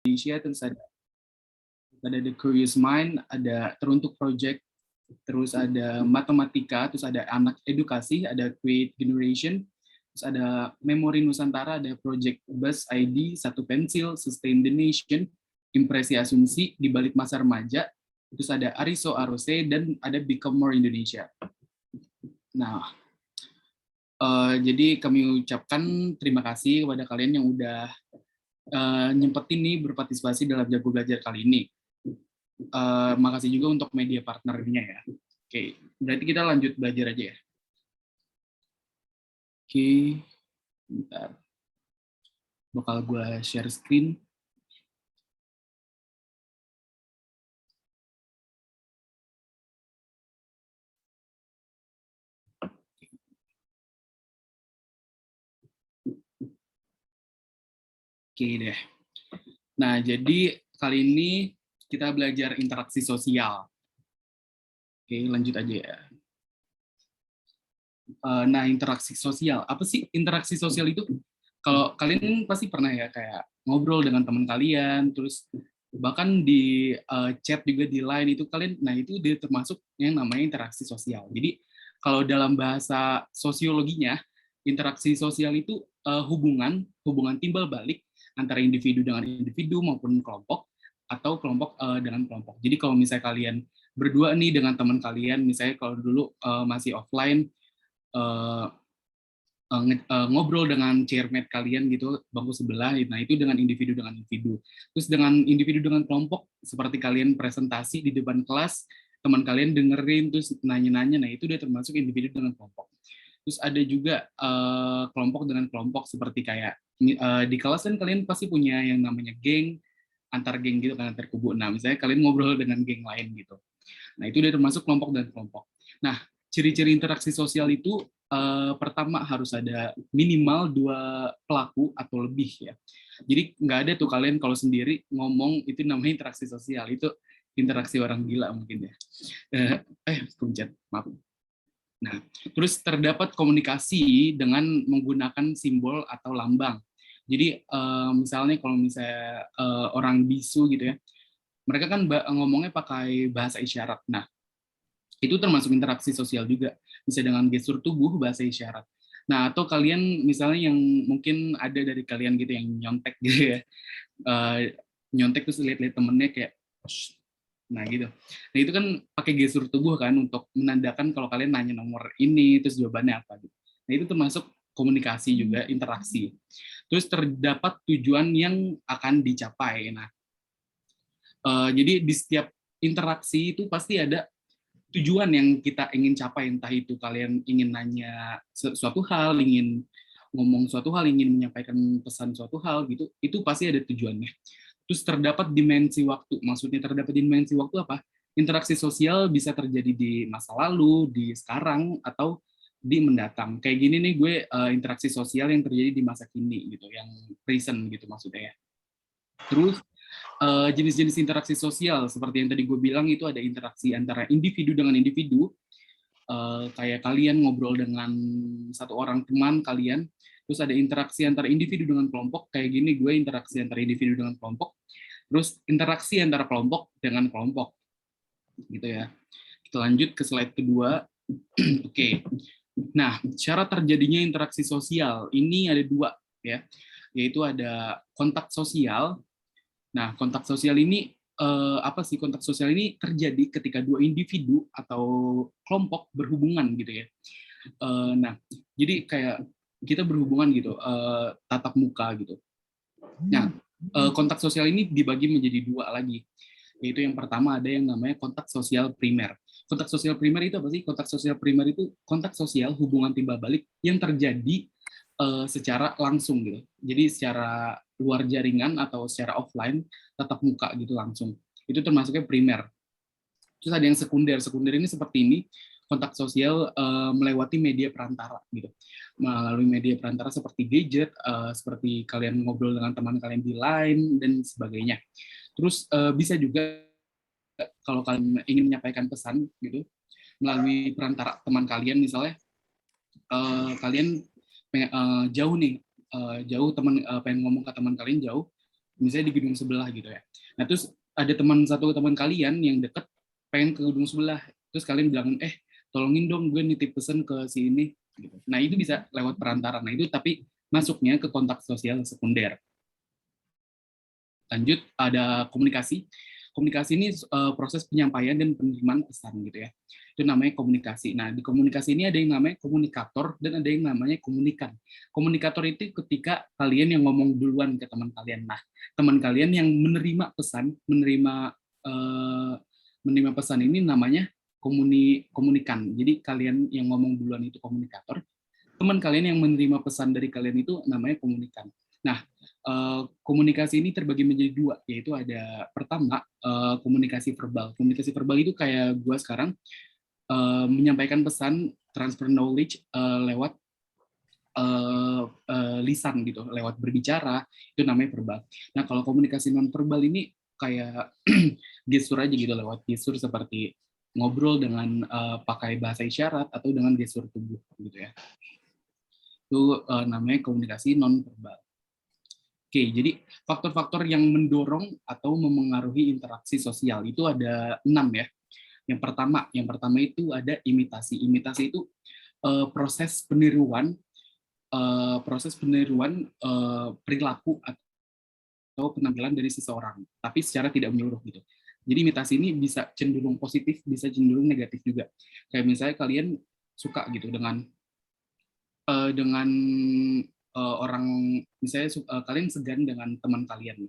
Indonesia, terus ada The Curious Mind, ada Teruntuk Project, terus ada Matematika, terus ada Anak Edukasi, ada Create Generation, terus ada Memori Nusantara, ada Project Bus ID, Satu Pensil, Sustain the Nation, Impresi Asumsi, Di Balik Masa Remaja, terus ada Ariso Arose, dan ada Become More Indonesia. Nah, jadi kami ucapkan terima kasih kepada kalian yang udah nyempetin nih berpartisipasi dalam Jago Belajar kali ini. Makasih juga untuk media partnernya ya. Oke, berarti kita lanjut belajar aja ya. Oke, bentar. Bakal gue share screen. Oke deh. Nah, jadi kali ini kita belajar interaksi sosial. Oke, lanjut aja ya. Nah, interaksi sosial. Apa sih interaksi sosial itu? Kalau kalian pasti pernah ya kayak ngobrol dengan teman kalian, terus bahkan di chat juga di line itu kalian, nah itu dia termasuk yang namanya interaksi sosial. Jadi kalau dalam bahasa sosiologinya, interaksi sosial itu hubungan timbal balik antara individu dengan individu maupun kelompok, atau kelompok dengan kelompok. Jadi kalau misalnya kalian berdua nih dengan teman kalian, misalnya kalau dulu masih offline, ngobrol dengan chairmate kalian gitu, bangku sebelah, nah itu dengan individu. Terus dengan individu dengan kelompok, seperti kalian presentasi di depan kelas, teman kalian dengerin, terus nanya-nanya, nah itu udah termasuk individu dengan kelompok. Terus ada juga kelompok dengan kelompok, seperti kayak di kelas kan kalian pasti punya yang namanya geng, antar geng gitu kan, antar kubu. Nah misalnya kalian ngobrol dengan geng lain gitu. Nah itu udah termasuk kelompok dan kelompok. Nah ciri-ciri interaksi sosial itu pertama harus ada minimal 2 pelaku atau lebih ya. Jadi nggak ada tuh kalian kalau sendiri ngomong itu namanya interaksi sosial, itu interaksi orang gila mungkin ya. Pencet, maaf. Nah, terus terdapat komunikasi dengan menggunakan simbol atau lambang. Jadi misalnya kalau misalnya orang bisu gitu ya, mereka kan ngomongnya pakai bahasa isyarat. Nah, itu termasuk interaksi sosial juga, bisa dengan gestur tubuh, bahasa isyarat. Nah, atau kalian misalnya yang mungkin ada dari kalian gitu yang nyontek gitu ya, nyontek terus lihat-lihat temennya kayak nah gitu. Nah itu kan pakai gestur tubuh kan untuk menandakan kalau kalian nanya nomor ini terus jawabannya apa gitu. Nah itu termasuk komunikasi juga, interaksi. Terus terdapat tujuan yang akan dicapai. Nah jadi di setiap interaksi itu pasti ada tujuan yang kita ingin capai, entah itu kalian ingin nanya suatu hal, ingin ngomong suatu hal, ingin menyampaikan pesan suatu hal gitu, itu pasti ada tujuannya. Terus terdapat dimensi waktu. Maksudnya terdapat dimensi waktu apa? Interaksi sosial bisa terjadi di masa lalu, di sekarang, atau di mendatang. Kayak gini nih gue interaksi sosial yang terjadi di masa kini gitu, yang present gitu maksudnya ya. Terus jenis-jenis interaksi sosial seperti yang tadi gue bilang itu ada interaksi antara individu dengan individu, kayak kalian ngobrol dengan satu orang teman kalian, terus ada interaksi antara individu dengan kelompok, kayak gini gue interaksi antara individu dengan kelompok, terus interaksi antara kelompok dengan kelompok, gitu ya. Kita lanjut ke slide kedua. Oke. Nah, cara terjadinya interaksi sosial ini ada 2 ya, yaitu ada kontak sosial. Nah, kontak sosial ini apa sih? Kontak sosial ini terjadi ketika 2 individu atau kelompok berhubungan gitu ya. Nah, jadi kayak kita berhubungan gitu, tatap muka gitu. Nah, kontak sosial ini dibagi menjadi 2 lagi. Yaitu yang pertama ada yang namanya kontak sosial primer. Kontak sosial primer itu apa sih? Kontak sosial primer itu kontak sosial, hubungan timbal balik yang terjadi secara langsung gitu. Jadi secara luar jaringan atau secara offline, tatap muka gitu langsung. Itu termasuknya primer. Terus ada yang sekunder. Sekunder ini seperti ini, kontak sosial melewati media perantara gitu. Melalui media perantara seperti gadget, seperti kalian ngobrol dengan teman kalian di Line dan sebagainya. Terus bisa juga kalau kalian ingin menyampaikan pesan gitu melalui perantara teman kalian, misalnya kalian jauh nih, jauh teman pengen ngomong ke teman kalian jauh, misalnya di gedung sebelah gitu ya. Nah terus ada satu teman kalian yang deket pengen ke gedung sebelah, terus kalian bilang, tolongin dong gue nitip pesan ke si ini. Gitu. Nah itu bisa lewat perantara. Nah itu tapi masuknya ke kontak sosial sekunder. Lanjut ada komunikasi. Komunikasi ini proses penyampaian dan penerimaan pesan gitu ya. Itu namanya komunikasi. Nah, di komunikasi ini ada yang namanya komunikator dan ada yang namanya komunikan. Komunikator itu ketika kalian yang ngomong duluan ke teman kalian. Nah, teman kalian yang menerima pesan, menerima pesan ini namanya komunikan. Jadi kalian yang ngomong duluan itu komunikator, teman kalian yang menerima pesan dari kalian itu namanya komunikan. Nah, komunikasi ini terbagi menjadi dua, yaitu ada pertama komunikasi verbal. Komunikasi verbal itu kayak gue sekarang menyampaikan pesan, transfer knowledge lewat lisan gitu, lewat berbicara, itu namanya verbal. Nah, kalau komunikasi non verbal ini kayak gestur aja gitu, lewat gestur seperti ngobrol dengan pakai bahasa isyarat atau dengan gestur tubuh gitu ya. Itu namanya komunikasi non verbal. Oke, jadi faktor-faktor yang mendorong atau memengaruhi interaksi sosial itu ada 6 ya. Yang pertama itu ada imitasi. Imitasi itu proses peniruan perilaku atau penampilan dari seseorang, tapi secara tidak menyeluruh gitu. Jadi imitasi ini bisa cenderung positif, bisa cenderung negatif juga. Kayak misalnya kalian suka gitu dengan orang, misalnya kalian segan dengan teman kalian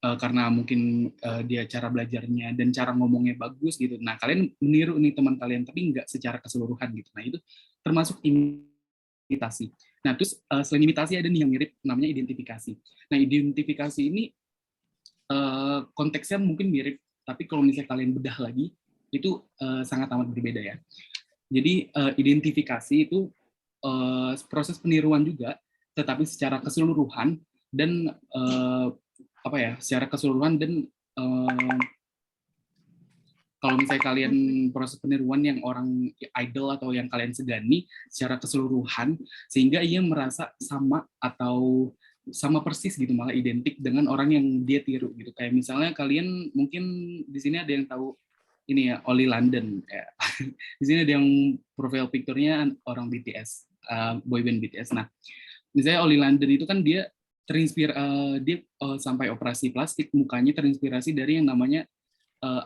karena mungkin dia cara belajarnya dan cara ngomongnya bagus gitu. Nah, kalian meniru nih teman kalian, tapi nggak secara keseluruhan gitu. Nah, itu termasuk imitasi. Nah, terus selain imitasi ada nih yang mirip, namanya identifikasi. Nah, identifikasi ini konteksnya mungkin mirip, tapi kalau misalnya kalian bedah lagi, itu sangat amat berbeda ya. Jadi identifikasi itu proses peniruan juga, tetapi secara keseluruhan dan secara keseluruhan dan kalau misalnya kalian proses peniruan yang orang idol atau yang kalian segani secara keseluruhan, sehingga ia merasa sama atau sama persis gitu, malah identik dengan orang yang dia tiru gitu. Kayak misalnya kalian mungkin di sini ada yang tahu ini ya, Oli London. Di sini ada yang profile picture-nya orang BTS, boyband BTS. Nah, misalnya Oli London itu kan dia sampai operasi plastik, mukanya terinspirasi dari yang namanya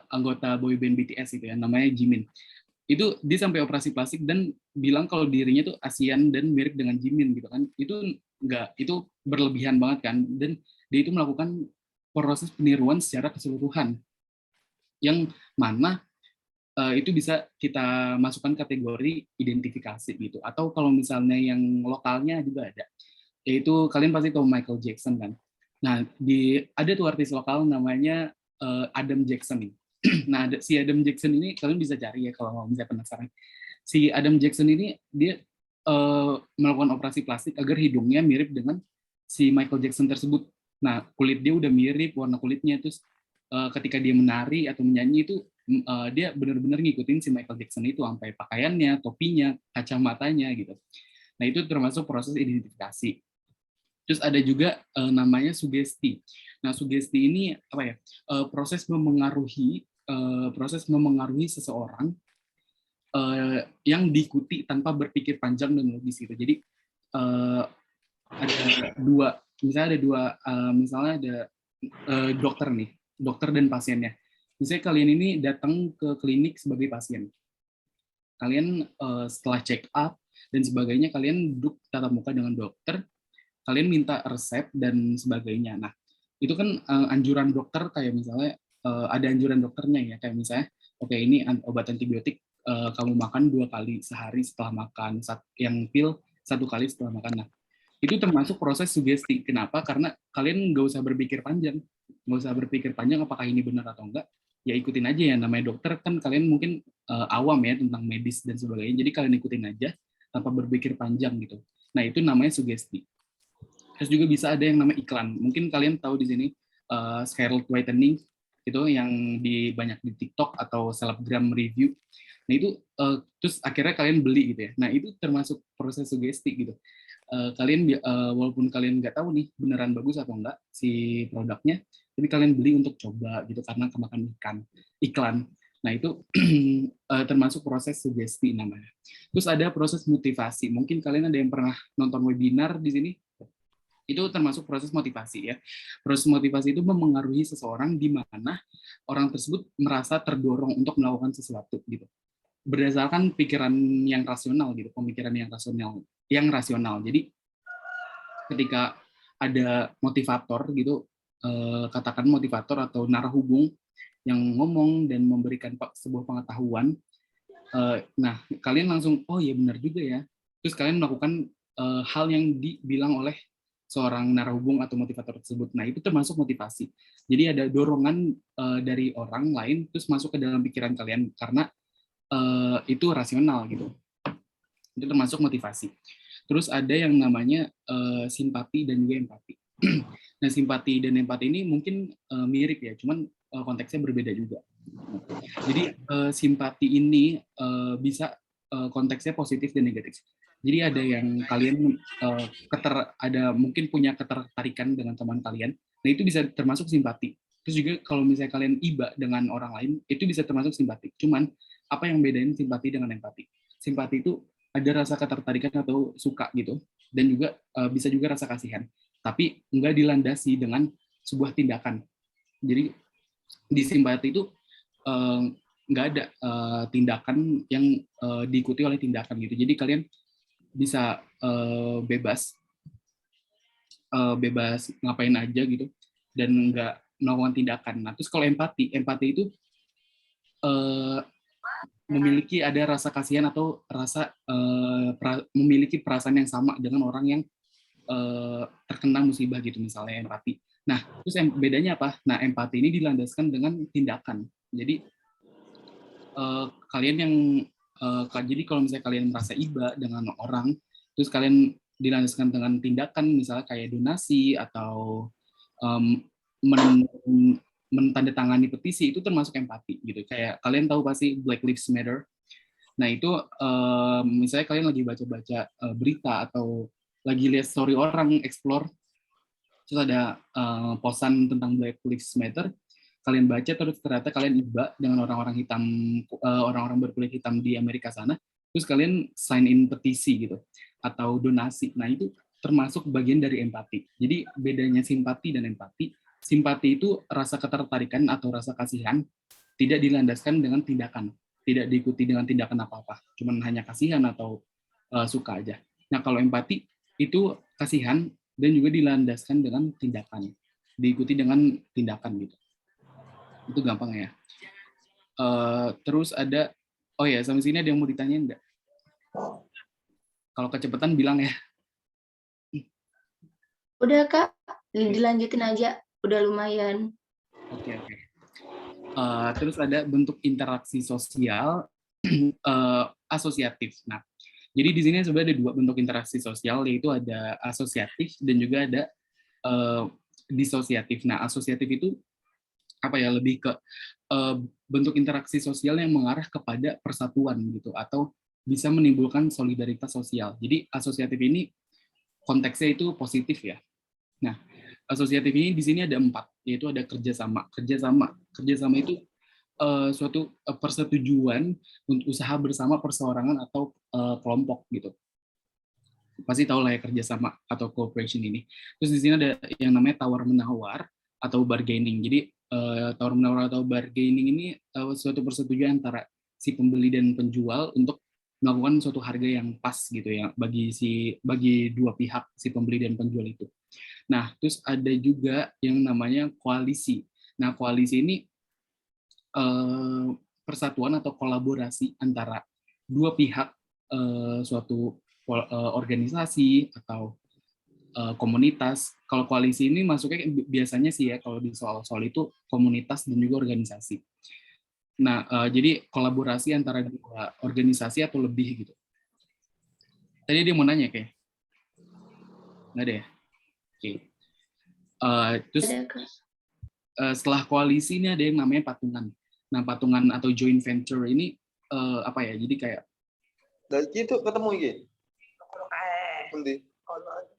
anggota boyband BTS itu ya, namanya Jimin. Itu dia sampai operasi plastik dan bilang kalau dirinya tuh ASEAN dan mirip dengan Jimin gitu kan. Itu berlebihan banget kan, dan dia itu melakukan proses peniruan secara keseluruhan yang mana itu bisa kita masukkan kategori identifikasi gitu. Atau kalau misalnya yang lokalnya juga ada, yaitu kalian pasti tahu Michael Jackson kan. Nah, ada tuh artis lokal namanya Adam Jackson nih. Nah, si Adam Jackson ini kalian bisa cari ya kalau mau misalnya penasaran. Si Adam Jackson ini dia melakukan operasi plastik agar hidungnya mirip dengan si Michael Jackson tersebut. Nah, kulit dia udah mirip, warna kulitnya, terus ketika dia menari atau menyanyi itu dia benar-benar ngikutin si Michael Jackson itu, sampai pakaiannya, topinya, kacamatanya gitu. Nah, itu termasuk proses identifikasi. Terus ada juga namanya sugesti. Nah, sugesti ini apa ya? Proses memengaruhi seseorang yang diikuti tanpa berpikir panjang dan logis gitu. Jadi misalnya ada dokter nih, dokter dan pasiennya. Misalnya kalian ini datang ke klinik sebagai pasien. Kalian setelah check up dan sebagainya, kalian duduk tatap muka dengan dokter, kalian minta resep dan sebagainya. Nah, itu kan anjuran dokter, kayak misalnya ada anjuran dokternya ya, kayak misalnya, oke, ini obat antibiotik kamu makan 2 kali sehari setelah makan, yang pil 1 kali setelah makan. Nah, itu termasuk proses sugesti. Kenapa? Karena kalian nggak usah berpikir panjang, apakah ini benar atau enggak, ya ikutin aja ya, namanya dokter kan, kalian mungkin awam ya tentang medis dan sebagainya, jadi kalian ikutin aja tanpa berpikir panjang gitu. Nah, itu namanya sugesti. Terus juga bisa ada yang namanya iklan. Mungkin kalian tahu di sini Scarlet Whitening itu yang banyak di TikTok atau selebgram review. Nah, itu terus akhirnya kalian beli gitu ya. Nah, itu termasuk proses sugesti gitu. kalian walaupun kalian nggak tahu nih beneran bagus atau enggak si produknya, tapi kalian beli untuk coba gitu karena kemakan iklan. Nah itu termasuk proses sugesti namanya. Terus ada proses motivasi. Mungkin kalian ada yang pernah nonton webinar di sini. Itu termasuk proses motivasi ya. Proses motivasi itu memengaruhi seseorang di mana orang tersebut merasa terdorong untuk melakukan sesuatu gitu. Berdasarkan pikiran yang rasional gitu, pemikiran yang rasional. Jadi ketika ada motivator gitu, katakan motivator atau narahubung yang ngomong dan memberikan sebuah pengetahuan, nah kalian langsung oh ya benar juga ya, terus kalian melakukan hal yang dibilang oleh seorang narahubung atau motivator tersebut. Nah itu termasuk motivasi. Jadi ada dorongan dari orang lain terus masuk ke dalam pikiran kalian karena itu rasional gitu. Itu termasuk motivasi. Terus ada yang namanya simpati dan juga empati. Nah simpati dan empati ini mungkin mirip ya, cuman konteksnya berbeda juga. Jadi simpati ini bisa konteksnya positif dan negatif. Jadi ada yang kalian ada mungkin punya ketertarikan dengan teman kalian, nah itu bisa termasuk simpati. Terus juga kalau misalnya kalian iba dengan orang lain, itu bisa termasuk simpati. Cuman apa yang bedain simpati dengan empati? Simpati itu ada rasa ketertarikan atau suka gitu, dan juga bisa juga rasa kasihan. Tapi nggak dilandasi dengan sebuah tindakan. Jadi di simpati itu nggak ada tindakan yang diikuti oleh tindakan gitu. Jadi kalian bisa bebas ngapain aja gitu dan nggak melakukan tindakan. Nah terus kalau empati itu memiliki ada rasa kasihan atau rasa memiliki perasaan yang sama dengan orang yang terkena musibah gitu misalnya empati. Nah terus bedanya apa? Nah empati ini dilandaskan dengan tindakan. Jadi kalian yang jadi kalau misalnya kalian merasa iba dengan orang, terus kalian dilandaskan dengan tindakan misalnya kayak donasi atau menandatangani petisi, itu termasuk empati gitu. Kayak kalian tahu pasti Black Lives Matter. Nah itu misalnya kalian lagi baca-baca berita atau lagi lihat story orang explore, terus ada posan tentang Black Lives Matter, kalian baca terus ternyata kalian iba dengan orang-orang hitam, orang-orang berkulit hitam di Amerika sana, terus kalian sign in petisi gitu atau donasi. Nah itu termasuk bagian dari empati. Jadi bedanya simpati dan empati, simpati itu rasa ketertarikan atau rasa kasihan tidak dilandaskan dengan tindakan, tidak diikuti dengan tindakan apa-apa, cuman hanya kasihan atau suka aja. Nah kalau empati itu kasihan dan juga dilandaskan dengan tindakan, diikuti dengan tindakan gitu. Itu gampang ya. Terus ada, oh ya sampai sini ada yang mau ditanyain nggak? Kalau kecepatan bilang ya. Udah Kak, dilanjutin aja, udah lumayan. Oke. Terus ada bentuk interaksi sosial asosiatif. Nah, jadi di sini sebenarnya ada dua bentuk interaksi sosial, yaitu ada asosiatif dan juga ada disosiatif. Nah, asosiatif itu apa ya, lebih ke bentuk interaksi sosial yang mengarah kepada persatuan gitu atau bisa menimbulkan solidaritas sosial. Jadi asosiatif ini konteksnya itu positif ya. Nah, asosiatif ini di sini ada 4, yaitu ada kerjasama. Kerjasama itu suatu persetujuan untuk usaha bersama perseorangan atau kelompok gitu. Pasti tahu lah ya kerjasama atau cooperation ini. Terus di sini ada yang namanya tawar menawar atau bargaining. Jadi tawar menawar atau bargaining ini suatu persetujuan antara si pembeli dan penjual untuk melakukan suatu harga yang pas gitu ya bagi dua pihak, si pembeli dan penjual itu. Nah, terus ada juga yang namanya koalisi. Nah, koalisi ini persatuan atau kolaborasi antara dua pihak suatu organisasi atau komunitas. Kalau koalisi ini masuknya biasanya sih ya kalau di soal-soal itu komunitas dan juga organisasi. Nah, jadi kolaborasi antara dua organisasi atau lebih gitu. Tadi dia mau nanya kayak, nggak ada ya? Oke. Terus setelah koalisi ini ada yang namanya patungan. Nah, patungan atau joint venture ini apa ya? Jadi kayak dari itu ketemu iki.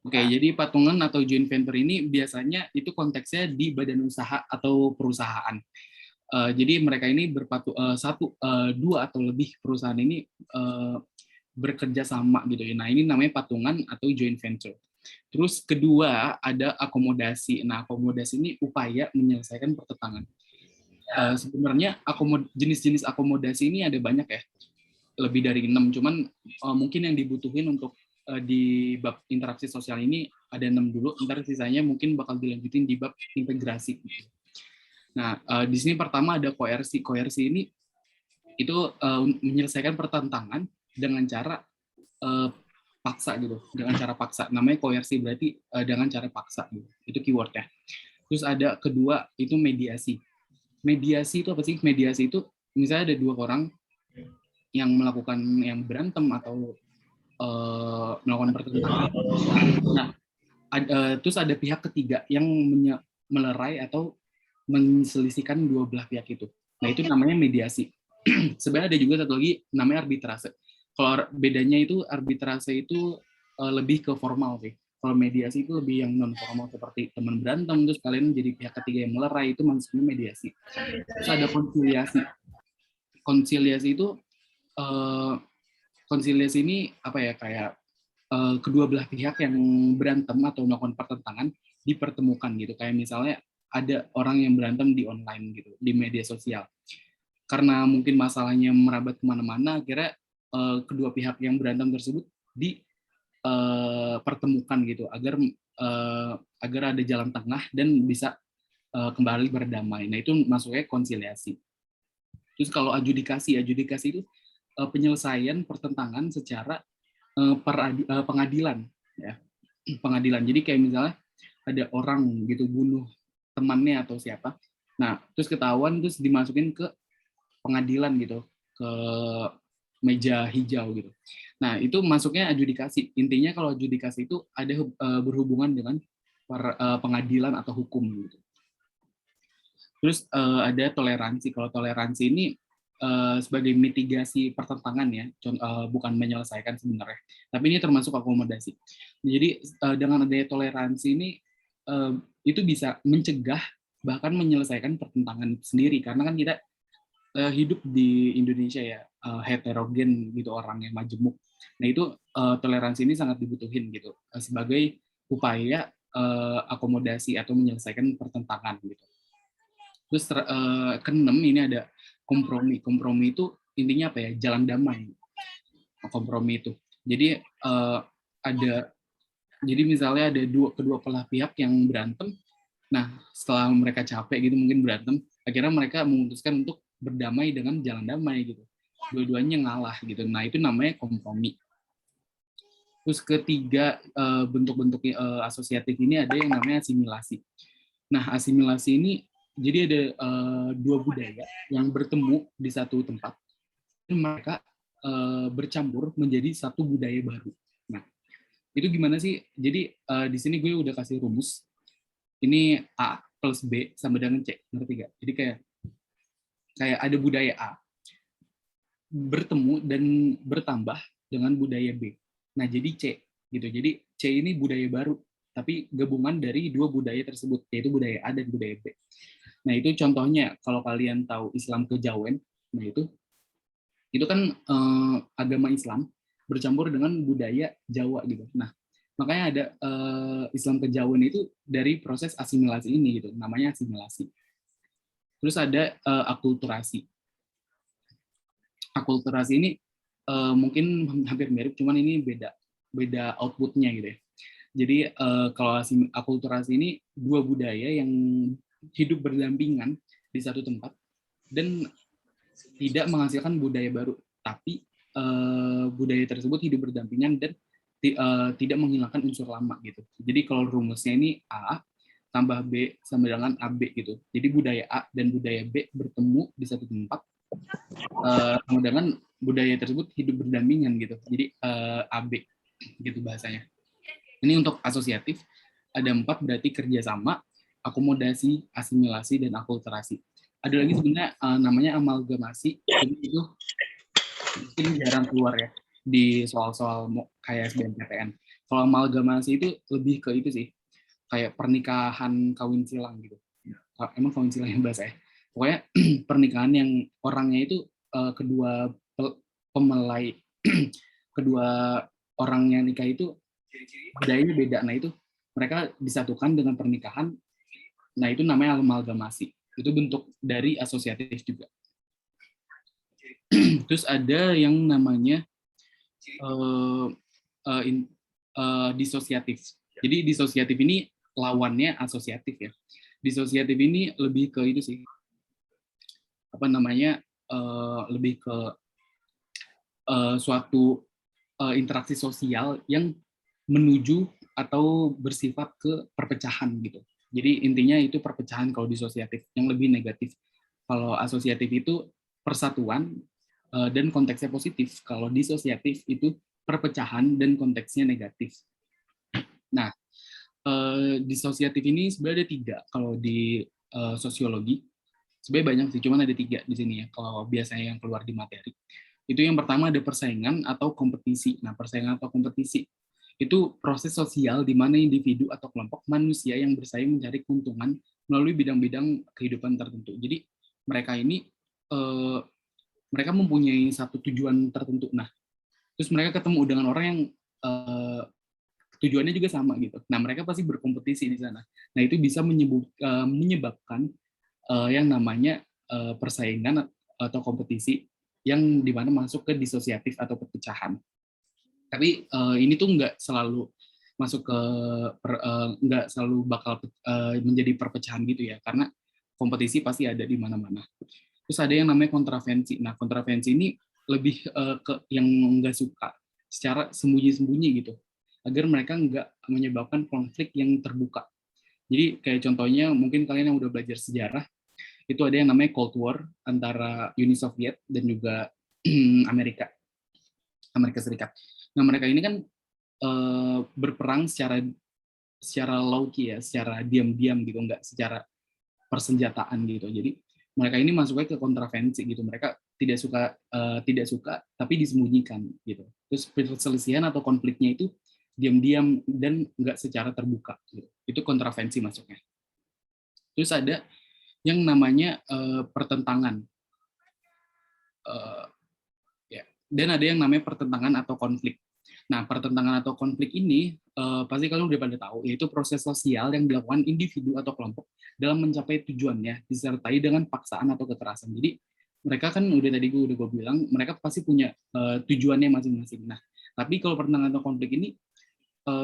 Oke, jadi patungan atau joint venture ini biasanya itu konteksnya di badan usaha atau perusahaan. Jadi mereka ini dua atau lebih perusahaan ini bekerja sama gitu ya. Nah, ini namanya patungan atau joint venture. Terus kedua ada akomodasi. Nah, akomodasi ini upaya menyelesaikan pertentangan. Sebenarnya jenis-jenis akomodasi ini ada banyak ya, lebih dari 6. Cuman mungkin yang dibutuhin untuk di bab interaksi sosial ini ada 6 dulu. Ntar sisanya mungkin bakal dilanjutin di bab integrasi. Nah, di sini pertama ada koersi. Koersi ini itu menyelesaikan pertentangan dengan cara paksa gitu, dengan cara paksa. Namanya koersi, berarti dengan cara paksa gitu. Itu keywordnya. Terus ada kedua itu mediasi. Mediasi itu apa sih? Mediasi itu misalnya ada dua orang yang melakukan yang berantem atau melakukan pertentangan. Nah, terus ada pihak ketiga yang melerai atau menselisihkan dua belah pihak itu. Nah, itu namanya mediasi. Sebenarnya ada juga satu lagi namanya arbitrase. Kalau bedanya itu arbitrase itu lebih ke formal sih. Kalau mediasi itu lebih yang non formal seperti teman berantem terus kalian jadi pihak ketiga yang melerai, itu maksudnya mediasi. Terus ada konsiliasi. Konsiliasi itu konsiliasi ini apa ya, kayak kedua belah pihak yang berantem atau melakukan pertentangan dipertemukan gitu. Kayak misalnya ada orang yang berantem di online gitu, di media sosial. Karena mungkin masalahnya merabat kemana-mana, akhirnya kedua pihak yang berantem tersebut dipertemukan gitu, agar ada jalan tengah dan bisa kembali berdamai. Nah, itu masuknya konsiliasi. Terus kalau adjudikasi itu penyelesaian pertentangan secara pengadilan, ya. Pengadilan. Jadi kayak misalnya ada orang gitu bunuh temannya atau siapa. Nah, terus ketahuan, terus dimasukin ke pengadilan gitu, ke meja hijau gitu. Nah, itu masuknya adjudikasi. Intinya kalau adjudikasi itu ada berhubungan dengan pengadilan atau hukum gitu. Terus ada toleransi. Kalau toleransi ini sebagai mitigasi pertentangan ya, bukan menyelesaikan sebenarnya. Tapi ini termasuk akomodasi. Jadi dengan adanya toleransi ini itu bisa mencegah bahkan menyelesaikan pertentangan sendiri, karena kan kita hidup di Indonesia ya, heterogen gitu orangnya, majemuk. Nah, itu toleransi ini sangat dibutuhin gitu sebagai upaya akomodasi atau menyelesaikan pertentangan gitu. Terus keenam ini ada kompromi. Kompromi itu intinya apa ya? Jalan damai. Kompromi itu. Jadi jadi misalnya ada kedua belah pihak yang berantem. Nah, setelah mereka capek gitu mungkin berantem, akhirnya mereka memutuskan untuk berdamai dengan jalan damai gitu. Dua-duanya ngalah gitu. Nah, itu namanya kompromi. Terus ketiga bentuk-bentuk asosiatif ini ada yang namanya asimilasi. Nah, asimilasi ini jadi ada dua budaya yang bertemu di satu tempat, dan mereka bercampur menjadi satu budaya baru. Nah, itu gimana sih? Jadi di sini gue udah kasih rumus. Ini A plus B sama dengan C, ngerti gak? Jadi kayak ada budaya A bertemu dan bertambah dengan budaya B. Nah, jadi C gitu. Jadi C ini budaya baru, tapi gabungan dari dua budaya tersebut, yaitu budaya A dan budaya B. Nah, itu contohnya kalau kalian tahu Islam kejawen, nah itu kan agama Islam bercampur dengan budaya Jawa gitu. Nah, makanya ada Islam kejawen itu dari proses asimilasi ini gitu, namanya asimilasi. Terus ada akulturasi. Akulturasi ini mungkin hampir mirip, cuman ini beda outputnya gitu ya. Jadi kalau akulturasi ini dua budaya yang hidup berdampingan di satu tempat dan tidak menghasilkan budaya baru, tapi budaya tersebut hidup berdampingan dan tidak menghilangkan unsur lama gitu. Jadi kalau rumusnya ini A tambah B sama dengan AB gitu. Jadi budaya A dan budaya B bertemu di satu tempat sama dengan budaya tersebut hidup berdampingan gitu. Jadi AB gitu bahasanya. Ini untuk asosiatif ada 4, berarti kerjasama, akomodasi, asimilasi, dan akulturasi. Ada lagi sebenarnya namanya amalgamasi. Itu mungkin jarang keluar ya di soal-soal kayak SBMPTN. Kalau amalgamasi itu lebih ke itu sih, kayak pernikahan kawin silang gitu. Emang kawin silang yang bahasa ya. Pokoknya pernikahan yang orangnya itu kedua pemelai kedua orang yang nikah itu budayanya beda. Nah itu mereka disatukan dengan pernikahan. Nah itu namanya amalgamasi. Itu bentuk dari asosiatif juga. Terus ada yang namanya disosiatif. Jadi disosiatif ini lawannya asosiatif ya. Disosiatif ini lebih ke itu sih, apa namanya, lebih ke suatu interaksi sosial yang menuju atau bersifat ke perpecahan gitu. Jadi intinya itu perpecahan kalau disosiatif, yang lebih negatif. Kalau asosiatif itu persatuan dan konteksnya positif. Kalau disosiatif itu perpecahan dan konteksnya negatif. Nah, disosiatif ini sebenarnya ada 3 kalau di sosiologi. Sebenarnya banyak sih, cuman ada 3 di sini ya, kalau biasanya yang keluar di materi. Itu yang pertama ada persaingan atau kompetisi. Nah, persaingan atau kompetisi itu proses sosial di mana individu atau kelompok manusia yang bersaing mencari keuntungan melalui bidang-bidang kehidupan tertentu. Jadi mereka ini mereka mempunyai satu tujuan tertentu. Nah, terus mereka ketemu dengan orang yang tujuannya juga sama gitu. Nah, mereka pasti berkompetisi di sana. Nah, itu bisa menyebabkan yang namanya persaingan atau kompetisi yang dimana masuk ke disosiatif atau perpecahan. Tapi ini tuh nggak selalu masuk ke nggak selalu bakal menjadi perpecahan gitu ya, karena kompetisi pasti ada di mana-mana. Terus ada yang namanya kontravensi. Nah, kontravensi ini lebih ke yang nggak suka secara sembunyi-sembunyi gitu, agar mereka nggak menyebabkan konflik yang terbuka. Jadi kayak contohnya mungkin kalian yang udah belajar sejarah, itu ada yang namanya Cold War antara Uni Soviet dan juga Amerika Serikat. Nah, mereka ini kan berperang secara low-key ya, secara diam-diam gitu, nggak secara persenjataan gitu. Jadi mereka ini masuknya ke kontravensi gitu. Mereka tidak suka tapi disembunyikan gitu. Terus perselisihan atau konfliknya itu diam-diam dan nggak secara terbuka gitu. Itu kontravensi masuknya. Terus ada yang namanya pertentangan. Ya. Dan ada yang namanya pertentangan atau konflik. Nah, pertentangan atau konflik ini pasti kalian udah pada tahu, yaitu proses sosial yang dilakukan individu atau kelompok dalam mencapai tujuannya, disertai dengan paksaan atau kekerasan. Jadi mereka kan udah tadi gue bilang, mereka pasti punya tujuannya masing-masing. Nah, tapi kalau pertentangan atau konflik ini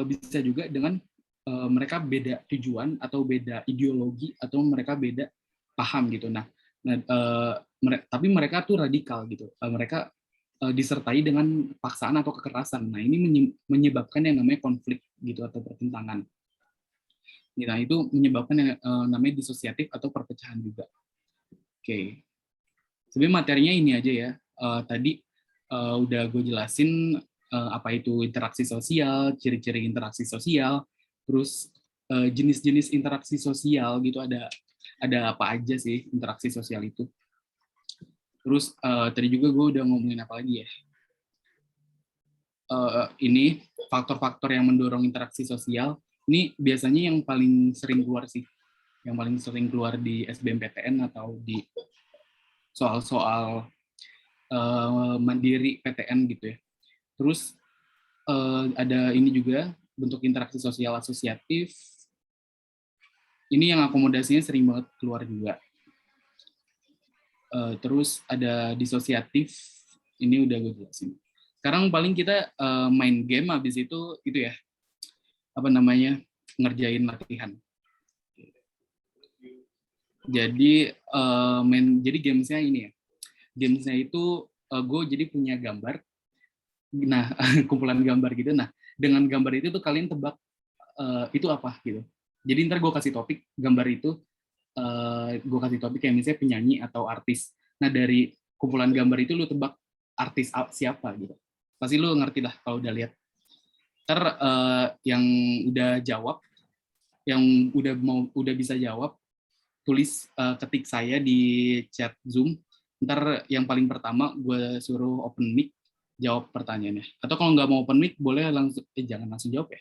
bisa juga dengan mereka beda tujuan atau beda ideologi atau mereka beda paham gitu. Nah tapi mereka tuh radikal gitu. Mereka disertai dengan paksaan atau kekerasan. Nah, ini menyebabkan yang namanya konflik gitu atau pertentangan. Nah, itu menyebabkan yang namanya disosiatif atau perpecahan juga. Oke. Sebenarnya materinya ini aja ya. Tadi udah gue jelasin apa itu interaksi sosial, ciri-ciri interaksi sosial, terus jenis-jenis interaksi sosial gitu, ada apa aja sih interaksi sosial itu. Terus tadi juga gue udah ngomongin apa lagi ya? Ini faktor-faktor yang mendorong interaksi sosial. Ini biasanya yang paling sering keluar sih, yang paling sering keluar di SBMPTN atau di soal-soal mandiri PTN gitu ya. Terus ada ini juga bentuk interaksi sosial asosiatif. Ini yang akomodasinya sering banget keluar juga. Terus ada disosiatif, ini udah gue jelasin. Sekarang paling kita main game, habis itu ya, apa namanya, ngerjain latihan. Jadi jadi gamesnya ini ya, gamesnya itu gue jadi punya gambar, nah kumpulan gambar gitu. Nah, dengan gambar itu tuh kalian tebak itu apa gitu. Jadi ntar gue kasih topik gambar itu, gue kasih topik kayak misalnya penyanyi atau artis. Nah, dari kumpulan gambar itu lu tebak artis siapa gitu. Pasti lu ngerti lah kalau udah lihat. Ntar yang udah jawab, yang udah bisa jawab, tulis ketik saya di chat Zoom. Ntar yang paling pertama gue suruh open mic, jawab pertanyaannya. Atau kalau nggak mau open mic, boleh langsung, jangan langsung jawab ya.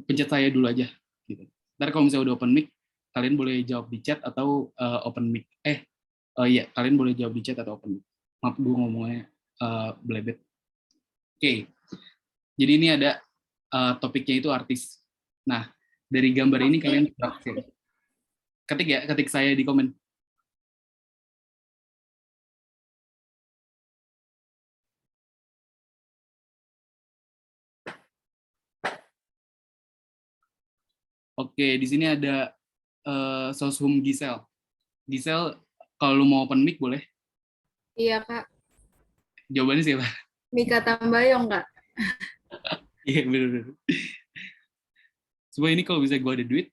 Pencet saya dulu aja. Gitu. Ntar kalau misalnya udah open mic, kalian boleh jawab di chat atau open mic. Iya, kalian boleh jawab di chat atau open mic. Maaf, gue ngomongnya belebet. Oke, jadi ini ada topiknya itu artis. Nah, dari gambar ini kalian ketik ya, ketik saya di komen. Oke, di sini ada Soshum Gisel. Gisel, kalau lu mau open mic boleh. Iya, Kak. Jawabannya siapa? Mika Tambayong, Kak. Iya, bener-bener. Coba ini kalau bisa gue ada duit,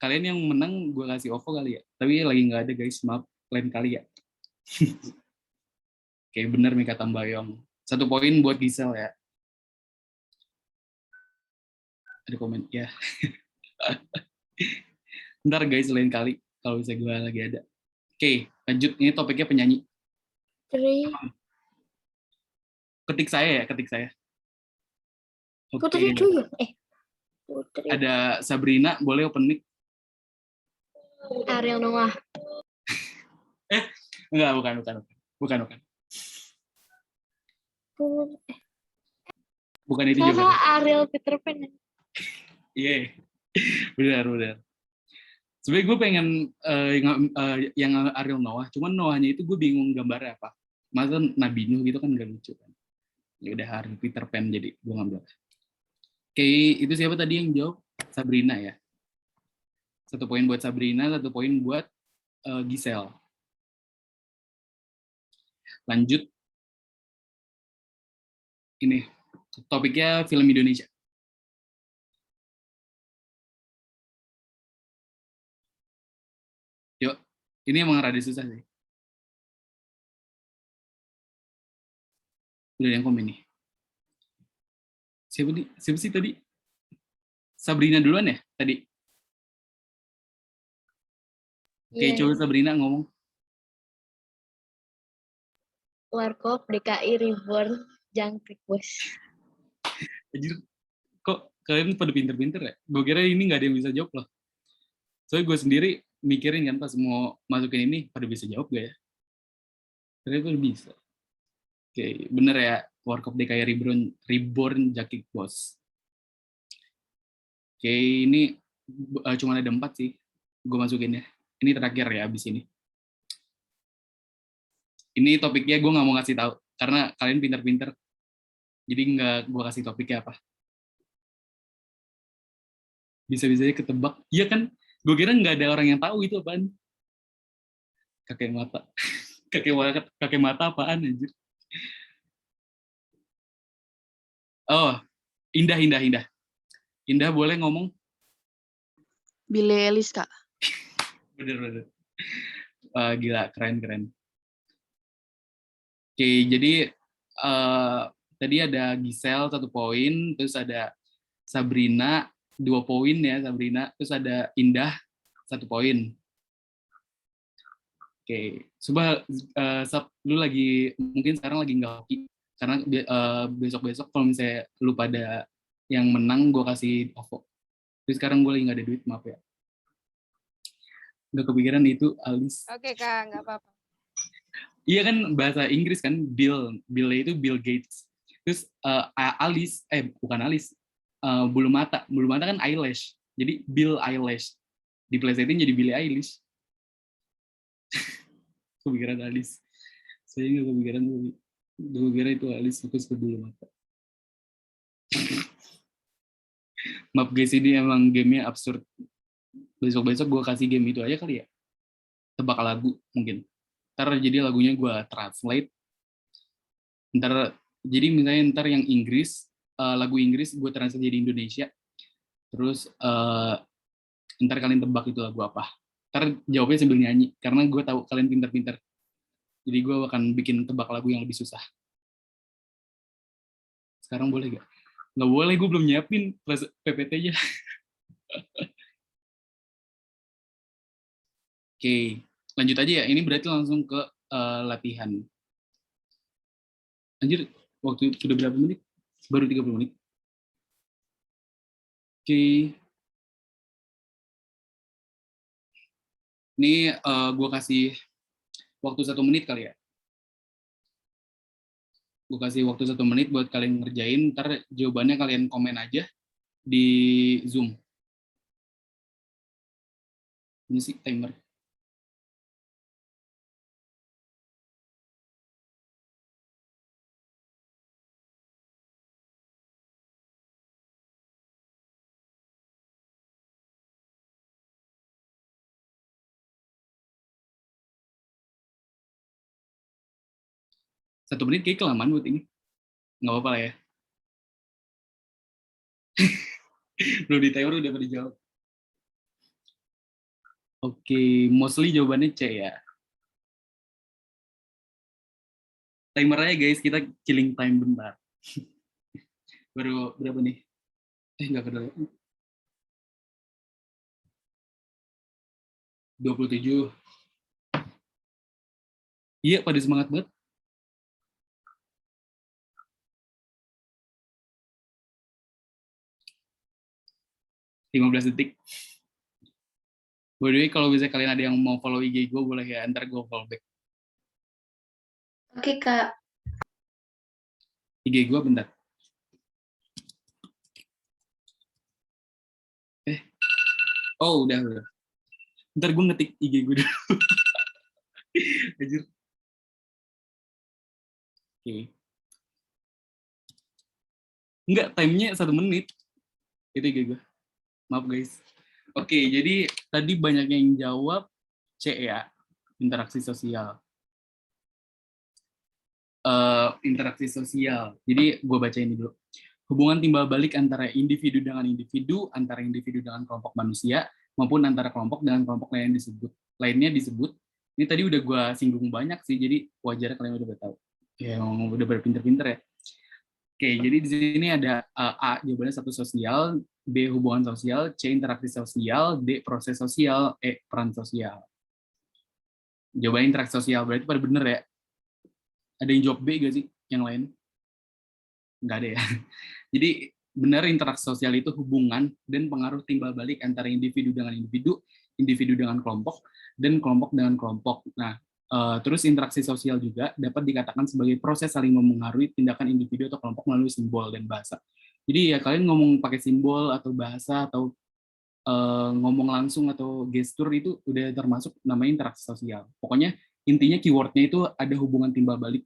kalian yang menang gue kasih OVO kali ya. Tapi lagi nggak ada guys, maaf. Lain kali ya. Oke, bener Mika Tambayong. 1 poin buat Gisel ya. Ada komen, ya. Ntar guys, lain kali. Kalau bisa gue lagi ada. Oke, lanjut. Ini topiknya penyanyi. Ketik saya ya, ketik saya. Oke. Putri dulu. Putri. Ada Sabrina, boleh open mic? Ariel Noah. Enggak, bukan. Bukan itu juga. Ariel Peter Pan. Iya, benar. Sebenarnya gue pengen yang Ariel Noah, cuman Noahnya itu gue bingung gambarnya apa. Masa Nabi Nuh gitu kan gak lucu kan. Ya udah Ariel Peter Pan, jadi gue ngambil. Oke, itu siapa tadi yang jawab? Sabrina ya. 1 poin buat Sabrina, 1 poin buat Gisel. Lanjut. Ini topiknya film Indonesia. Yuk, ini emang rada susah sih. Udah yang komen nih. Siapa sih tadi? Sabrina duluan ya tadi? Oke, coba Sabrina ngomong. Warkop DKI Reborn Jangkrik Bos. Anjir, kok kalian pada pinter-pinter ya? Gue kira ini nggak ada yang bisa jawab loh. Soalnya gue sendiri mikirin kan pas mau masukin ini, pada bisa jawab gak ya? Ternyata bisa. Oke, bener ya. Warkop DKI Reborn Jangkrik Bos. Oke, ini cuma ada 4 sih. Gue masukin ya. Ini terakhir ya abis ini. Ini topiknya gue nggak mau ngasih tahu karena kalian pinter-pinter. Jadi nggak gue kasih topiknya apa. Bisa-bisanya ketebak. Iya kan? Gue kira nggak ada orang yang tahu itu apaan. Kakek mata. Kakek mata apaan anjir? Oh, Indah. Indah boleh ngomong? Billie Eilish, Kak. Bener. Gila, keren. Oke, jadi tadi ada Gisel 1 poin, terus ada Sabrina 2 poin ya Sabrina, terus ada Indah 1 poin. Oke, coba lu lagi mungkin sekarang lagi nggak hoki karena besok-besok kalau misalnya lu pada yang menang gue kasih OVO. Terus sekarang gue lagi nggak ada duit, maaf ya. Nggak kepikiran itu Alis. Oke, Kak, nggak apa-apa. Iya kan bahasa Inggris kan, Bill itu Bill Gates. Terus Alis, bukan Alis, bulu mata kan eyelash. Jadi Bill Eyelash. Diplesetin jadi Billie Eilish. Kepikiran Alis. Saya nggak kepikiran, gue kira itu Alis fokus ke bulu mata. Maaf guys, ini emang gamenya absurd. Besok-besok gue kasih game itu aja kali ya. Tebak lagu mungkin. Ntar jadi lagunya gue translate. Ntar jadi misalnya ntar yang Inggris, lagu Inggris gue translate jadi Indonesia. Terus ntar kalian tebak itu lagu apa. Ntar jawabnya sambil nyanyi, karena gue tahu kalian pinter-pinter. Jadi gue akan bikin tebak lagu yang lebih susah. Sekarang boleh gak? Nggak boleh, gue belum nyiapin PPT-nya. Oke, lanjut aja ya. Ini berarti langsung ke latihan. Anjir, Waktu sudah berapa menit? Baru 30 menit. Oke. Ini gue kasih waktu 1 menit kali ya. Gue kasih waktu 1 menit buat kalian ngerjain, ntar jawabannya kalian komen aja di Zoom. Ini sih timer. Satu menit kayak kelamaan buat ini. Nggak apa-apa lah ya. Belum di timer udah pada jawab. Oke, mostly jawabannya C ya. Timer aja guys, kita killing time bentar. Baru berapa nih? Nggak peduli. 27. Iya, pada semangat banget. 15 detik. By the way, kalau bisa kalian ada yang mau follow IG gue, boleh ya, ntar gue follow back. Oke, Kak. IG gue bentar. Oh, udah. Ntar gue ngetik IG gue dulu. Anjir. Oke. Enggak, time-nya 1 menit. Itu IG gue. Maaf guys. Oke, jadi tadi banyak yang jawab C ya, interaksi sosial. Interaksi sosial. Jadi gue baca ini dulu. Hubungan timbal balik antara individu dengan individu, antara individu dengan kelompok manusia, maupun antara kelompok dengan kelompok lainnya disebut. Ini tadi udah gue singgung banyak sih, jadi wajar kalian udah tahu. Ya, udah berpinter-pinter ya. Oke, jadi di sini ada A, jawabannya satu sosial, B, hubungan sosial, C, interaksi sosial, D, proses sosial, E, peran sosial. Jawabannya interaksi sosial, berarti pada bener ya. Ada yang jawab B gak sih? Yang lain? Nggak ada ya. Jadi benar interaksi sosial itu hubungan dan pengaruh timbal balik antara individu dengan individu, individu dengan kelompok, dan kelompok dengan kelompok. Nah, terus interaksi sosial juga dapat dikatakan sebagai proses saling memengaruhi tindakan individu atau kelompok melalui simbol dan bahasa. Jadi ya kalian ngomong pakai simbol atau bahasa atau ngomong langsung atau gestur itu udah termasuk namanya interaksi sosial. Pokoknya intinya keywordnya itu ada hubungan timbal balik.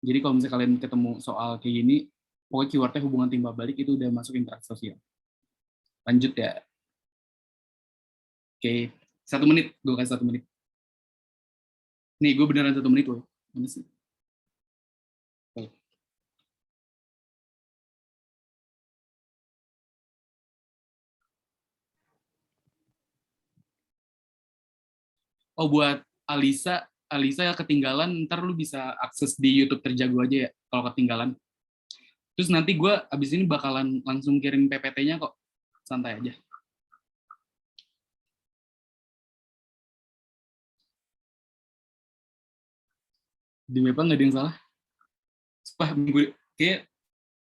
Jadi kalau misalnya kalian ketemu soal kayak gini, pokoknya keywordnya hubungan timbal balik itu udah masuk interaksi sosial. Lanjut ya. Oke, 1 menit, gue kasih 1 menit. Nih, gue beneran 1 menit loh. Mana sih? Oh, buat Alisa ketinggalan, ntar lu bisa akses di YouTube Terjago aja ya, kalau ketinggalan. Terus nanti gue abis ini bakalan langsung kirim PPT-nya kok, santai aja. Di Mepa nggak ada yang salah. Kayak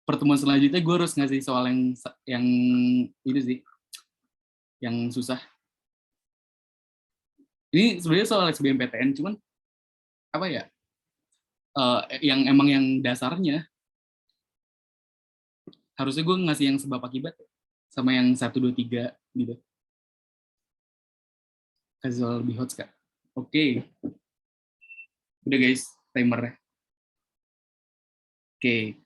pertemuan selanjutnya gue harus ngasih soal yang itu sih, yang susah. Ini sebenarnya soal SBMPTN, cuman apa ya? Yang emang yang dasarnya harusnya gue ngasih yang sebab akibat sama yang 1, 2, 3 gitu. Kasih soal lebih hot kak. Oke. Udah guys, timernya. Oke.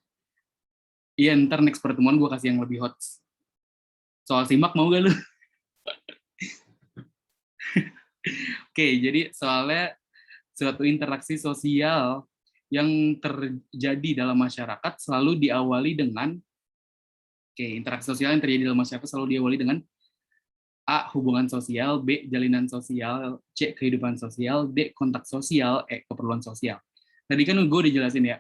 Iya, ntar next pertemuan gue kasih yang lebih hot. Soal simak mau gak lu? Oke, jadi soalnya suatu interaksi sosial yang terjadi dalam masyarakat selalu diawali dengan interaksi sosial yang terjadi dalam masyarakat selalu diawali dengan A, hubungan sosial, B, jalinan sosial, C, kehidupan sosial, D, kontak sosial, E, keperluan sosial. Tadi kan gue udah jelasin ya,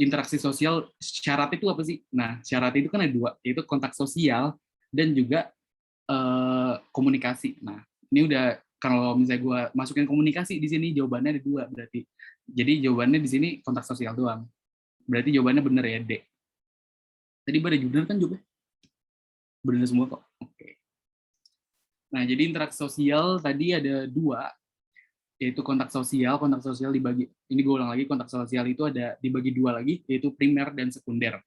interaksi sosial, syarat itu apa sih? Nah, syarat itu kan ada 2, yaitu kontak sosial dan juga komunikasi. Nah, ini udah kalau misalnya gue masukin komunikasi di sini jawabannya ada 2 berarti. Jadi jawabannya di sini kontak sosial doang. Berarti jawabannya benar ya, D. Tadi pada benar kan jawabnya? Benar semua kok. Oke. Nah, jadi interaksi sosial tadi ada 2, yaitu kontak sosial. Kontak sosial dibagi, ini gue ulang lagi, kontak sosial itu ada dibagi 2 lagi, yaitu primer dan sekunder.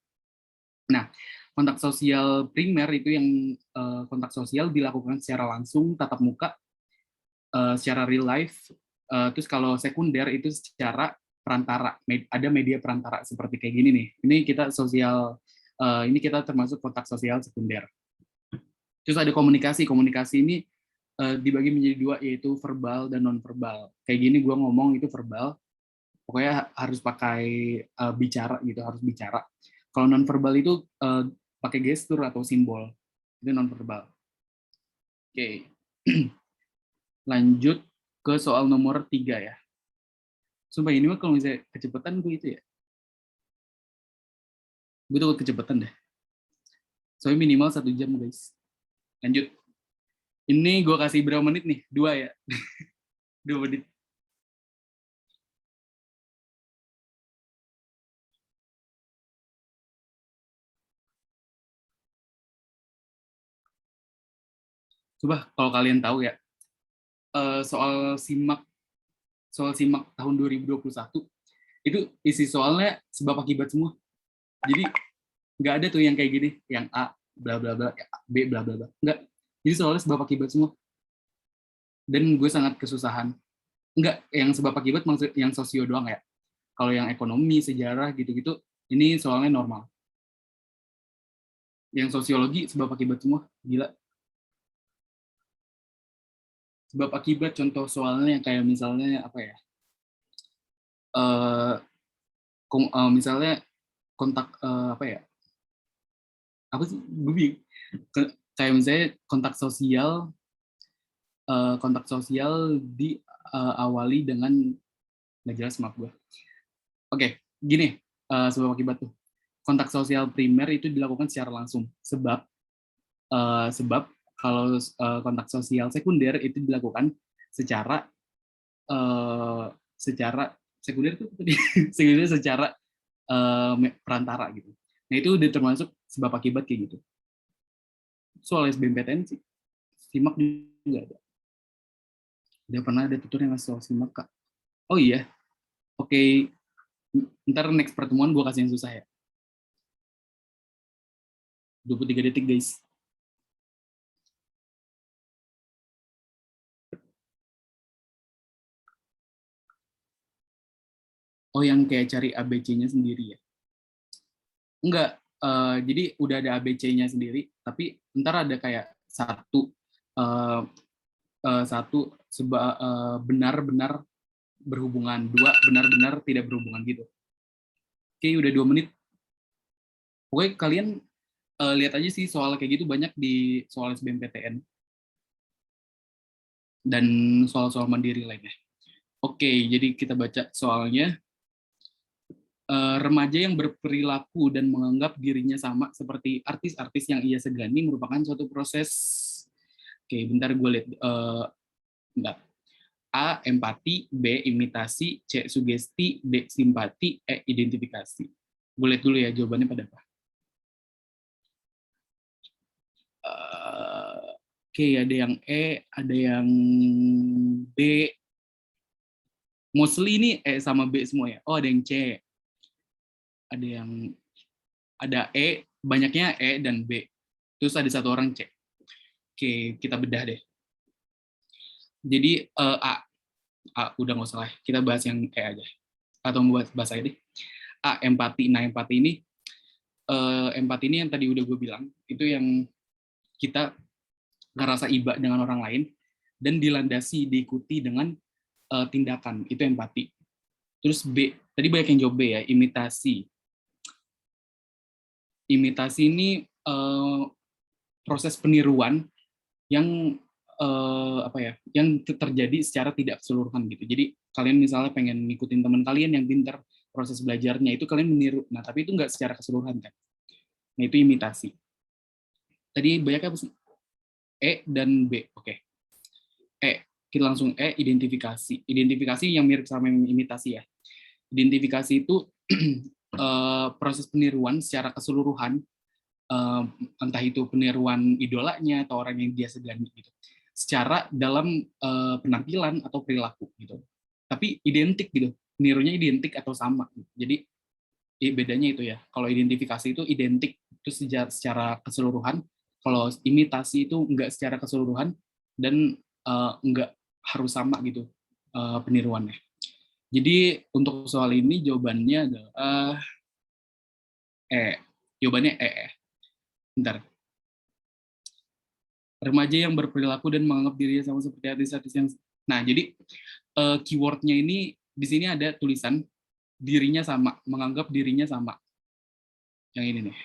Nah, kontak sosial primer itu yang kontak sosial dilakukan secara langsung, tatap muka, secara real life. Terus kalau sekunder itu secara perantara, ada media perantara seperti kayak gini nih. Ini kita sosial, ini kita termasuk kontak sosial sekunder. Terus ada komunikasi. Komunikasi ini dibagi menjadi 2, yaitu verbal dan non-verbal. Kayak gini gue ngomong itu verbal, pokoknya harus pakai bicara gitu, harus bicara. Kalau non-verbal itu pakai gestur atau simbol, itu non-verbal. Oke. Lanjut ke soal nomor 3 ya. Sumpah ini mah kalau misalnya kecepatan gue itu ya. Gue tuh kecepatan deh. Soalnya minimal 1 jam guys. Lanjut. Ini gue kasih berapa menit nih? 2 ya. 2 menit. Coba kalau kalian tahu ya, soal SIMAK tahun 2021, itu isi soalnya sebab akibat semua. Jadi nggak ada tuh yang kayak gini, yang A bla bla bla, B bla bla bla. Nggak. Jadi soalnya sebab akibat semua. Dan gue sangat kesusahan. Nggak, yang sebab akibat maksud yang sosio doang ya. Kalau yang ekonomi, sejarah gitu-gitu, ini soalnya normal. Yang sosiologi sebab akibat semua, gila. Sebab akibat contoh soalnya kayak misalnya apa ya? Misalnya kontak apa ya? Apa sih? Kayak misalnya kontak sosial diawali dengan nggak jelas, maaf gue. Oke, gini sebab akibat tuh. Kontak sosial primer itu dilakukan secara langsung, sebab kalau kontak sosial sekunder itu dilakukan secara sekunder itu sekunder secara perantara gitu. Nah itu udah termasuk sebab akibat kayak gitu. Soal SBMPTN sih, SIMAK juga ada. Udah pernah ada tutor yang ngasih soal SIMAK, Kak. Oh iya, oke. Ntar next pertemuan gue kasih yang susah ya. 23 detik guys. Oh yang kayak cari ABC-nya sendiri ya? Enggak, jadi udah ada ABC-nya sendiri, tapi ntar ada kayak satu benar-benar berhubungan, 2 benar-benar tidak berhubungan gitu. Oke, udah 2 menit. Pokoknya kalian lihat aja sih soal kayak gitu banyak di soal SBMPTN dan soal-soal mandiri lainnya. Oke, jadi kita baca soalnya. Remaja yang berperilaku dan menganggap dirinya sama seperti artis-artis yang ia segani merupakan suatu proses. Oke, bentar gue lihat. Bentar. A. Empati, B. Imitasi, C. Sugesti, D. Simpati, E. Identifikasi. Gue lihat dulu ya jawabannya pada apa. Oke, ada yang E, ada yang B. Mostly ini E sama B semua ya. Oh, ada yang C. Ada E, banyaknya E dan B. Terus ada 1 orang C. Oke, kita bedah deh. Jadi A udah nggak usah lah, kita bahas yang E aja. Atau bahas aja deh. A, empati. Nah, empati ini yang tadi udah gue bilang, itu yang kita ngerasa iba dengan orang lain dan dilandasi, diikuti dengan tindakan. Itu empati. Terus B, tadi banyak yang jawab B ya, imitasi. Imitasi ini proses peniruan yang yang terjadi secara tidak keseluruhan gitu. Jadi kalian misalnya pengen ngikutin teman kalian yang pintar proses belajarnya, itu kalian meniru. Nah, tapi itu nggak secara keseluruhan kan. Nah, itu imitasi. Tadi banyak apa sih? E dan B. Oke. E, kita langsung E, identifikasi. Identifikasi yang mirip sama imitasi ya. Identifikasi itu proses peniruan secara keseluruhan, entah itu peniruan idolanya atau orang yang dia segani gitu, secara dalam penampilan atau perilaku gitu. Tapi identik gitu, nirunya identik atau sama. Jadi bedanya itu ya. Kalau identifikasi itu identik itu secara keseluruhan, kalau imitasi itu enggak secara keseluruhan dan enggak harus sama gitu peniruannya. Jadi untuk soal ini jawabannya adalah jawabannya bentar. Remaja yang berperilaku dan menganggap dirinya sama seperti artis-artis yang. Nah, jadi keywordnya ini di sini ada tulisan dirinya sama, menganggap dirinya sama. Yang ini nih.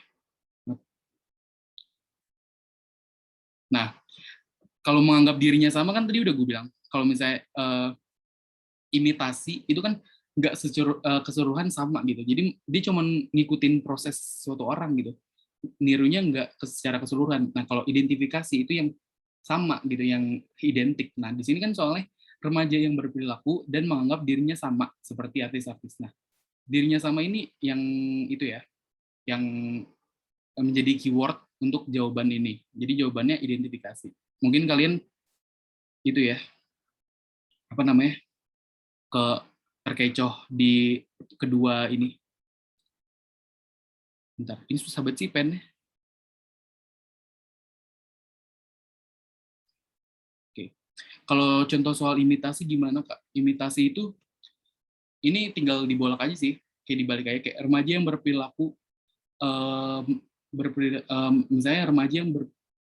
Nah, kalau menganggap dirinya sama kan tadi udah gue bilang, kalau misalnya imitasi itu kan nggak keseluruhan sama gitu. Jadi dia cuma ngikutin proses suatu orang gitu. Nirunya nggak secara keseluruhan. Nah, kalau identifikasi itu yang sama gitu, yang identik. Nah, di sini kan soalnya remaja yang berperilaku dan menganggap dirinya sama seperti artis-artis. Nah, dirinya sama ini yang itu ya, yang menjadi keyword untuk jawaban ini. Jadi jawabannya identifikasi. Mungkin kalian itu ya, apa namanya, terkecoh di kedua ini. Bentar, ini susah banget sih pennya. Oke. Kalau contoh soal imitasi gimana, Kak? Imitasi itu ini tinggal dibolak aja sih, kayak dibalik aja, kayak remaja yang berperilaku misalnya remaja yang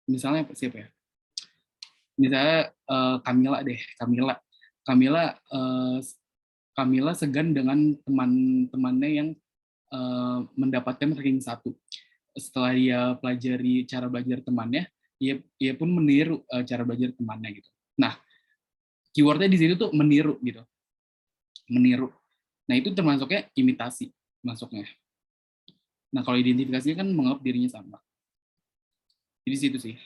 misalnya siapa ya? Misalnya Camilla deh, Camilla Camilla segan dengan teman-temannya yang mendapatkan ranking 1. Setelah dia pelajari cara belajar temannya, ia pun meniru cara belajar temannya gitu. Nah, keywordnya di sini tuh meniru gitu, meniru. Nah, itu termasuknya imitasi masuknya. Nah, kalau identifikasinya kan menganggap dirinya sama. Jadi situ sih.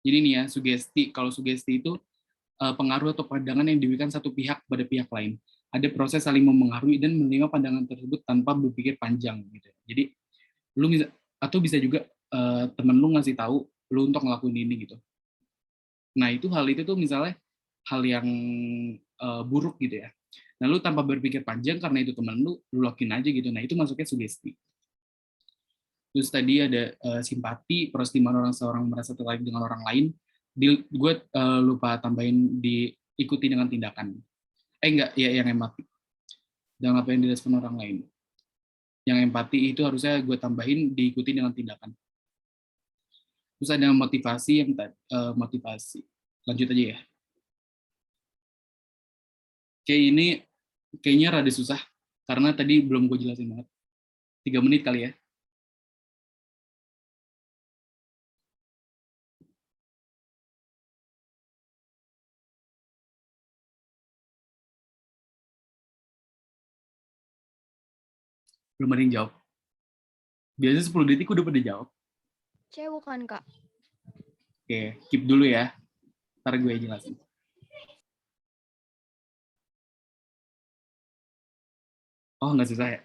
Jadi nih ya, sugesti. Kalau sugesti itu pengaruh atau pandangan yang diberikan satu pihak pada pihak lain. Ada proses saling memengaruhi dan menerima pandangan tersebut tanpa berpikir panjang gitu. Jadi lu bisa, atau bisa juga temen lu ngasih tahu lu untuk ngelakuin ini gitu. Nah, hal itu tuh misalnya hal yang buruk gitu ya. Nah, lu tanpa berpikir panjang karena itu temen lu lakuin aja gitu. Nah, itu masuknya sugesti. Terus tadi ada simpati, proses di mana seorang merasa tertarik dengan orang lain. Gue lupa tambahin diikuti dengan tindakan. Enggak, ya yang empati. Dengan apa yang dirasakan orang lain. Yang empati itu harusnya gue tambahin diikuti dengan tindakan. Terus ada motivasi yang motivasi. Lanjut aja ya. Kayak ini kayaknya rada susah karena tadi belum gue jelasin banget. 3 menit kali ya. Belum ada yang jawab. Biasanya 10 detik udah pada jawab. C bukan, Kak. Oke, keep dulu ya. Ntar gue jelasin. Oh, nggak susah ya?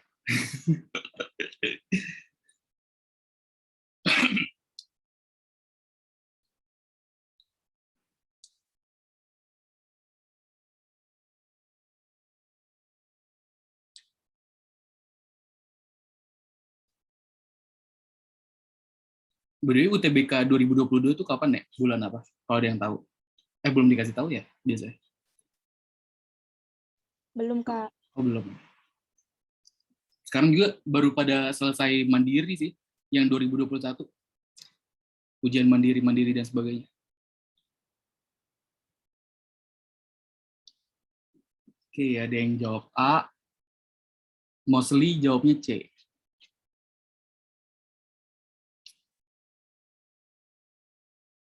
Berarti UTBK 2022 itu kapan ya? Bulan apa? Kalau ada yang tahu. Belum dikasih tahu ya biasanya? Belum, Kak. Oh, belum. Sekarang juga baru pada selesai mandiri sih, yang 2021. Ujian mandiri dan sebagainya. Oke, ada yang jawab A. Mostly jawabnya C.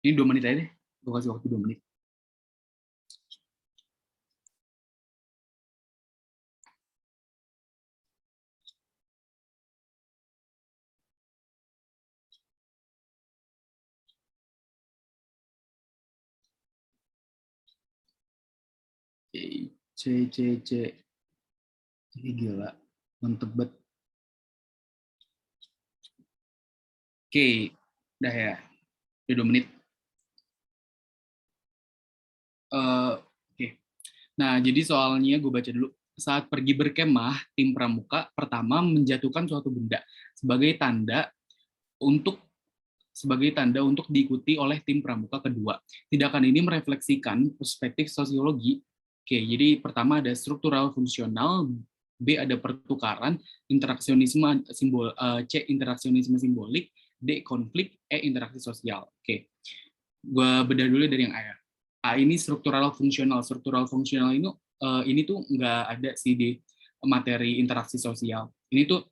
Ini 2 menit aja deh. Gue kasih waktu 2 menit. Oke, C. Ini gila. Mantep banget. Oke, udah ya. Udah 2 menit. Oke. Nah, jadi soalnya gue baca dulu. Saat pergi berkemah, tim pramuka pertama menjatuhkan suatu benda sebagai tanda untuk diikuti oleh tim pramuka kedua. Tindakan ini merefleksikan perspektif sosiologi. Oke, jadi pertama ada struktural fungsional, B ada pertukaran, interaksionisme simbol, C interaksionisme simbolik, D konflik, E interaksi sosial. Oke, gue bedah dulu dari yang A ya. A ini struktural fungsional. Struktural fungsional ini tuh nggak ada sih di materi interaksi sosial. Ini tuh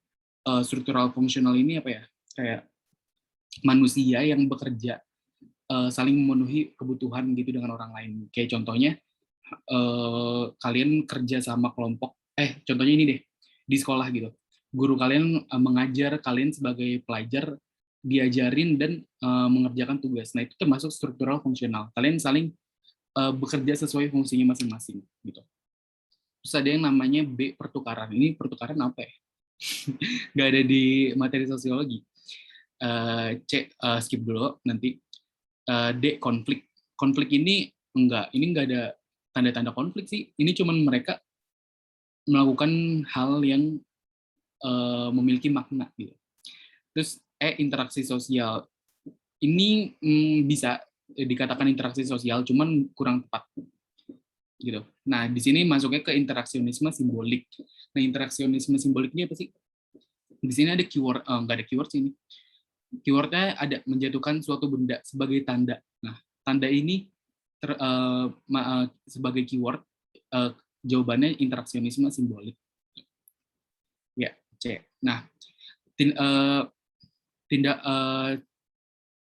struktural fungsional ini apa ya? Kayak manusia yang bekerja saling memenuhi kebutuhan gitu dengan orang lain. Kayak contohnya kalian kerja sama kelompok. Contohnya ini deh di sekolah gitu. Guru kalian mengajar kalian sebagai pelajar diajarin dan mengerjakan tugas. Nah itu termasuk struktural fungsional. Kalian saling bekerja sesuai fungsinya masing-masing gitu. Terus ada yang namanya B pertukaran. Ini pertukaran apa ya? Nggak ada di materi sosiologi. C skip dulu nanti. D konflik. Konflik ini enggak ada tanda-tanda konflik sih. Ini cuman mereka melakukan hal yang memiliki makna gitu. Terus interaksi sosial. Ini bisa dikatakan interaksi sosial, cuman kurang tepat gitu. Nah, di sini masuknya ke interaksionisme simbolik. Nah, interaksionisme simbolik ini apa sih? Di sini ada keyword, nggak ada keyword sini. Keywordnya ada menjatuhkan suatu benda sebagai tanda. Nah, tanda ini sebagai keyword, jawabannya interaksionisme simbolik. Ya, C. Nah, tindak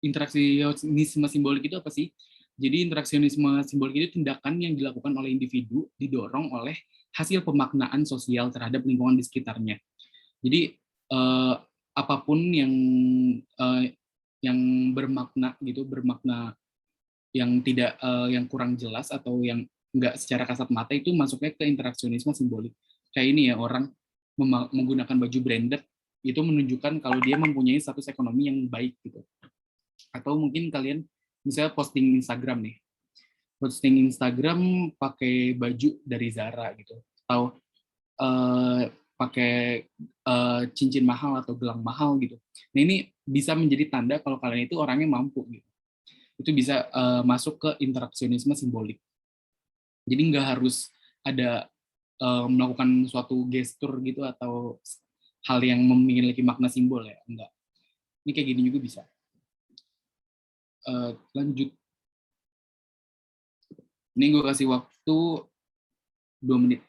interaksionisme simbolik itu apa sih? Jadi interaksionisme simbolik itu tindakan yang dilakukan oleh individu didorong oleh hasil pemaknaan sosial terhadap lingkungan di sekitarnya. Jadi apapun yang bermakna gitu, bermakna yang tidak yang kurang jelas atau yang enggak secara kasat mata itu masuknya ke interaksionisme simbolik. Kayak ini ya, orang menggunakan baju branded itu menunjukkan kalau dia mempunyai status ekonomi yang baik gitu. Atau mungkin kalian misalnya posting Instagram nih, posting Instagram pakai baju dari Zara gitu, atau pakai cincin mahal atau gelang mahal gitu. Nah ini bisa menjadi tanda kalau kalian itu orangnya mampu gitu. Itu bisa masuk ke interaksionisme simbolik. Jadi nggak harus ada melakukan suatu gestur gitu atau hal yang memiliki makna simbol ya, enggak. Ini kayak gini juga bisa. Lanjut. Ini gue kasih waktu 2 menit.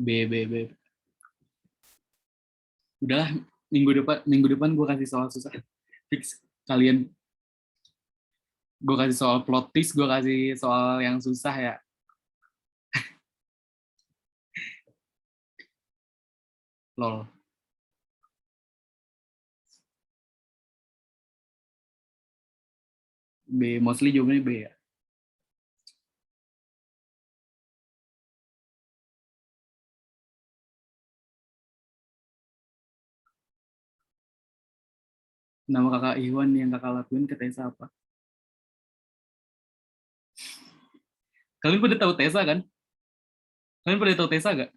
B. Udahlah, minggu depan gue kasih soal susah. Fix kalian. Gue kasih soal plot twist, gue kasih soal yang susah ya. Lol. B, mostly jawabannya B ya. Nama kakak Iwan yang kakak lakuin ke Tessa apa? Kalian pada tahu Tessa kan? Kalian pada tahu Tessa gak?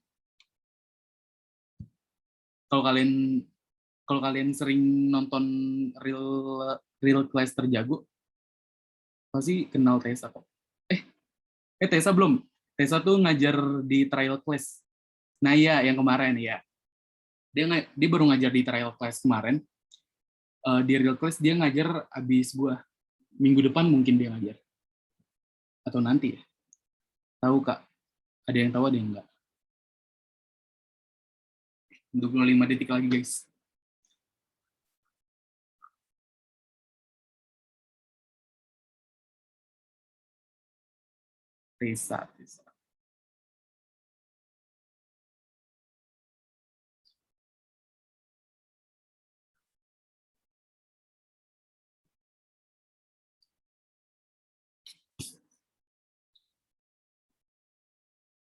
Kalau kalian sering nonton real real class terjago, pasti kenal Tessa kok. Tessa belum. Tessa tuh ngajar di trial class. Nah iya, yang kemarin ya. Dia baru ngajar di trial class kemarin. Di real class dia ngajar abis gua. Minggu depan mungkin dia ngajar. Atau nanti ya. Tahu Kak? Ada yang tahu, ada yang enggak. 25 detik lagi guys. Tessa.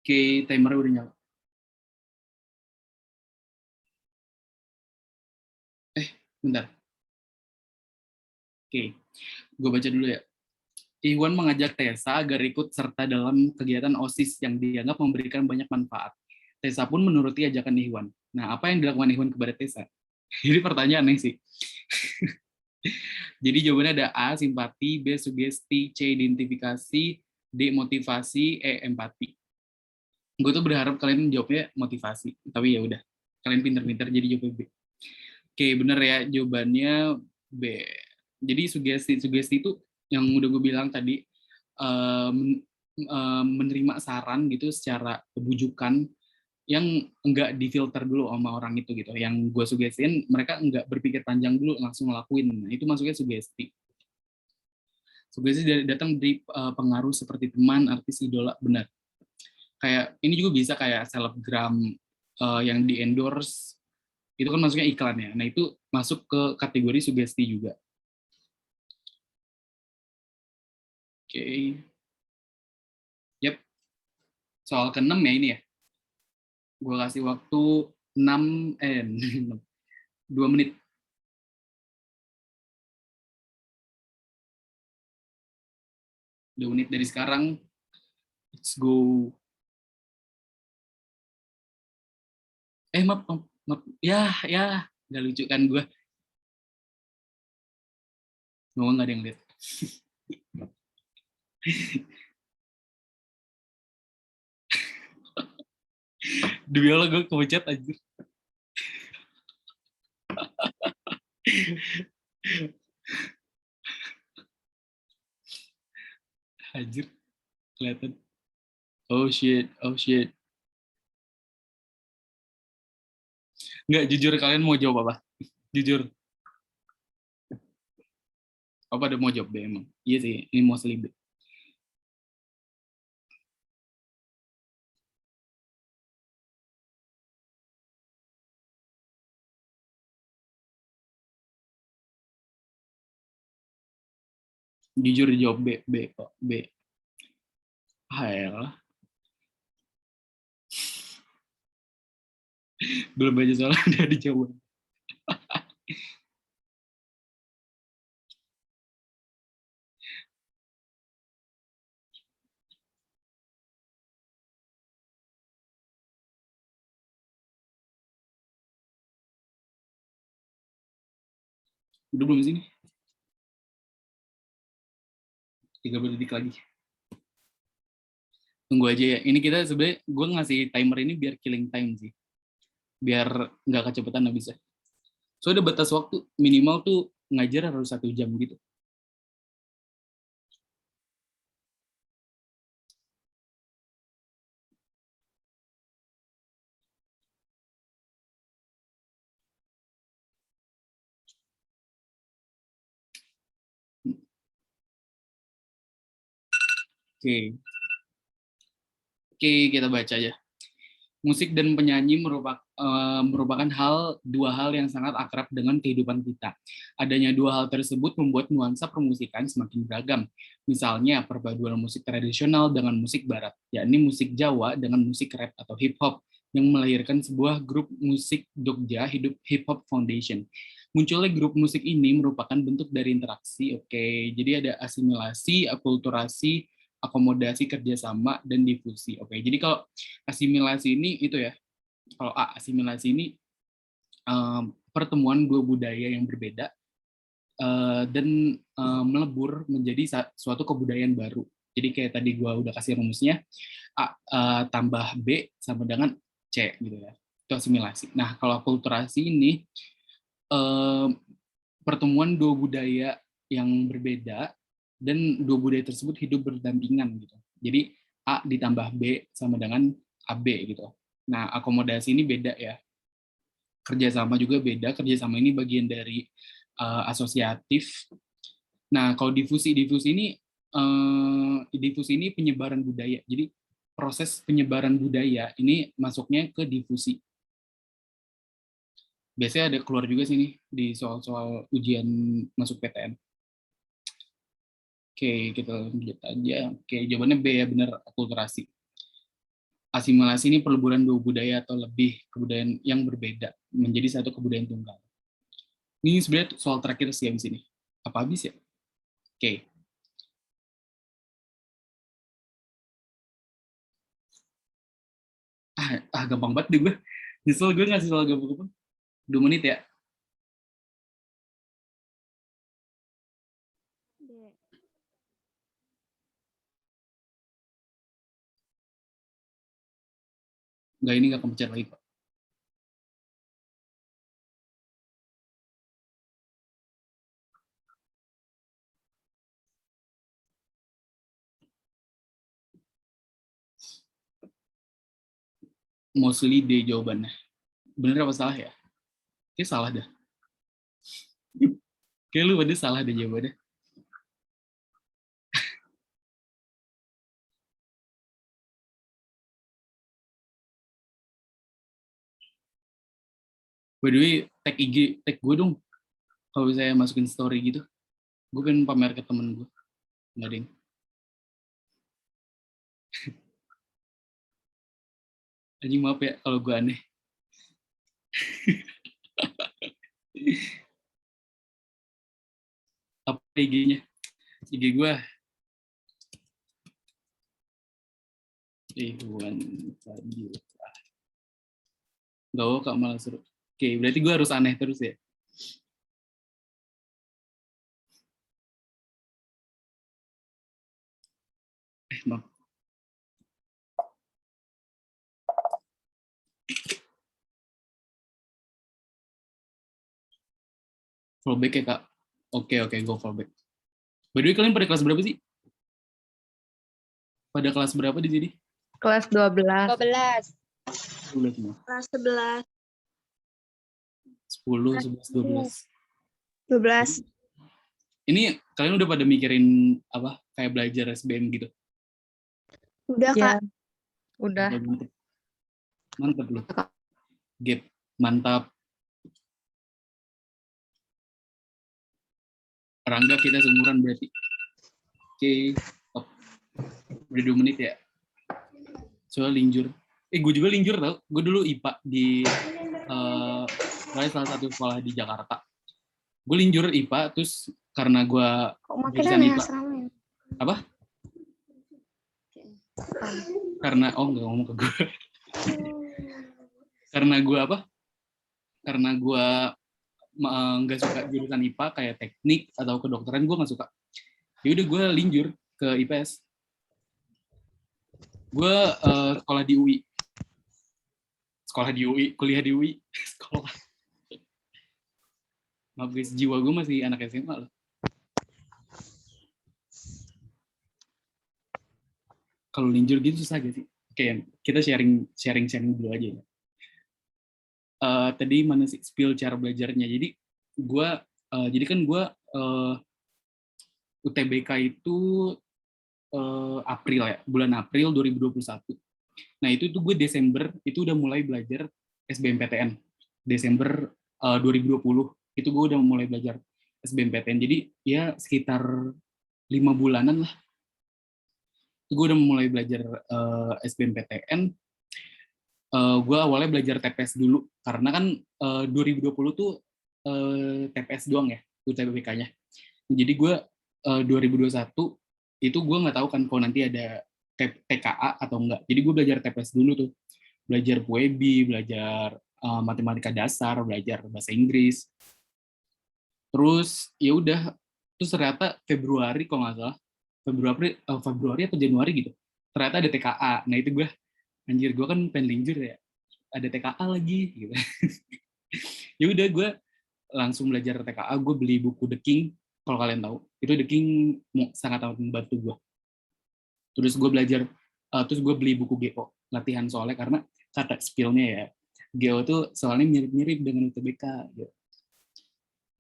Oke, timernya udah nyala. Bentar. Oke, gue baca dulu ya. Iwan mengajak Tessa agar ikut serta dalam kegiatan OSIS yang dianggap memberikan banyak manfaat. Tessa pun menuruti ajakan Iwan. Nah, apa yang dilakukan Iwan kepada Tessa? Jadi pertanyaan nih sih. Jadi jawabannya ada A, simpati, B, sugesti, C, identifikasi, D, motivasi, E, empati. Gue tuh berharap kalian jawabnya motivasi, tapi ya udah. Kalian pinter-pinter jadi jawabnya B. Oke, bener ya jawabannya B. Jadi sugesti itu yang udah gue bilang tadi, menerima saran gitu secara bujukan yang enggak difilter dulu sama orang itu gitu. Yang gue sugestiin mereka enggak berpikir panjang dulu langsung ngelakuin. Nah, itu masuknya sugesti. Sugesti datang dari pengaruh seperti teman, artis, idola, benar. Kayak ini juga bisa kayak selebgram yang di endorse, itu kan masuknya iklan ya. Nah, itu masuk ke kategori sugesti juga. Oke. Yep. Soal ke-6 ya ini ya. Gue kasih waktu 2 menit. Dari sekarang. Let's go. Maaf. Ya, nggak lucu kan gue. Ngomong nggak ada yang lihat. Demi Allah gue kepencet aja. Anjir, kelihatan. Oh shit. Nggak, jujur kalian mau jawab apa? Jujur. Apa ada mau jawab B emang? Iya sih, ini mau selibet. Jujur dijawab B kok, B. Hayalah. Belum baca soal udah dijawab. Udah belum sini? 30 detik lagi. Tunggu aja ya. Ini kita sebenarnya gue ngasih timer ini biar killing time sih. Biar nggak kecepatan habisnya. So ada batas waktu minimal tuh ngajar harus 1 jam gitu. Oke, kita baca aja. Musik dan penyanyi merupakan dua hal yang sangat akrab dengan kehidupan kita. Adanya dua hal tersebut membuat nuansa permusikan semakin beragam. Misalnya perpaduan musik tradisional dengan musik barat, yakni musik Jawa dengan musik rap atau hip hop yang melahirkan sebuah grup musik Jogja Hip Hop Foundation. Munculnya grup musik ini merupakan bentuk dari interaksi. Oke, jadi ada asimilasi, akulturasi, akomodasi, kerjasama, dan difusi. Oke, jadi kalau asimilasi ini itu ya, kalau asimilasi ini pertemuan dua budaya yang berbeda dan melebur menjadi suatu kebudayaan baru. Jadi kayak tadi gue udah kasih rumusnya, A tambah B sama dengan C gitu ya, itu asimilasi. Nah, kalau akulturasi ini pertemuan dua budaya yang berbeda dan dua budaya tersebut hidup berdampingan gitu. Jadi A ditambah B sama dengan AB gitu. Nah, akomodasi ini beda ya. Kerjasama juga beda. Kerjasama ini bagian dari asosiatif. Nah, kalau difusi ini penyebaran budaya. Jadi proses penyebaran budaya ini masuknya ke difusi. Biasanya ada keluar juga sini di soal-soal ujian masuk PTN. Oke, kita lanjut aja. Oke, jawabannya B ya, benar, akulturasi. Asimilasi ini peleburan dua budaya atau lebih kebudayaan yang berbeda menjadi satu kebudayaan tunggal. Ini sebenarnya soal terakhir sih abis ini. Apa habis ya? Oke. Gampang banget deh gue. Nyesel gue ngasih soal gampang-gampang. 2 menit ya. Enggak, ini nggak kepencet lagi, Pak. Mostly D jawabannya. Bener apa salah ya? Kayak salah dah. Kayak lu pada salah deh jawabannya. By the way, tag IG, tag gue dong. Kalau saya masukin story gitu. Gue pengen pamer ke temen gue. Nggak ding. Anjing maaf ya kalau gue aneh. Apa IG-nya? IG gue. Iwan Fadil. Gak kok malah seru. Oke, berarti gue harus aneh terus ya? Maaf. Fallback ya, Kak? Oke, go fallback. By the way, kalian pada kelas berapa sih? Pada kelas berapa di sini? Kelas 12. 12. 12 semua. Kelas 11. 10, 11, 12. 12. Ini kalian udah pada mikirin apa? Kayak belajar SBM gitu? Udah, Ya. Kak. Udah. Mantap loh. Gap, mantap. Rangga kita seumuran berarti. Oke, top. Udah 2 menit ya. Soal linjur. Gue juga linjur tau. Gue dulu IPA di salah satu sekolah di Jakarta. Gue linjur IPA, terus karena gue jurusan IPA. Apa? Karena, nggak ngomong ke gue. Karena gue apa? Karena gue nggak suka jurusan IPA kayak teknik atau kedokteran, gue nggak suka. Yaudah gue linjur ke IPS. Gue sekolah di UI. Kuliah di UI. Sekolah. Maaf guys, jiwa gue masih anak SMA loh. Kalau linjur gitu susah gak sih? Oke, kita sharing dulu aja ya. Tadi mana sih spill cara belajarnya? Jadi kan gue UTBK itu April ya, bulan April 2021. Nah itu tuh gue Desember itu udah mulai belajar SBMPTN. Desember 2020 itu gue udah mulai belajar SBMPTN. Jadi ya sekitar 5 bulanan lah. Itu gue udah mulai belajar SBMPTN. Gue awalnya belajar TPS dulu karena kan 2020 tuh TPS doang ya UTBK-nya. Jadi gue 2021 itu gue nggak tahu kan kalau nanti ada TKA atau enggak. Jadi gue belajar TPS dulu tuh, belajar PUEBI, belajar matematika dasar, belajar bahasa Inggris. Terus ya udah, terus ternyata Februari kalau nggak salah, Februari atau Januari gitu, ternyata ada TKA. Nah itu gue, anjir gue kan pengen linjur ya, ada TKA lagi gitu. Ya udah gue langsung belajar TKA. Gue beli buku The King, kalau kalian tahu itu The King sangat membantu gue. Terus gue belajar, terus gue beli buku GO latihan soalnya karena kata skillnya ya GO tuh soalnya mirip-mirip dengan UTBK gitu.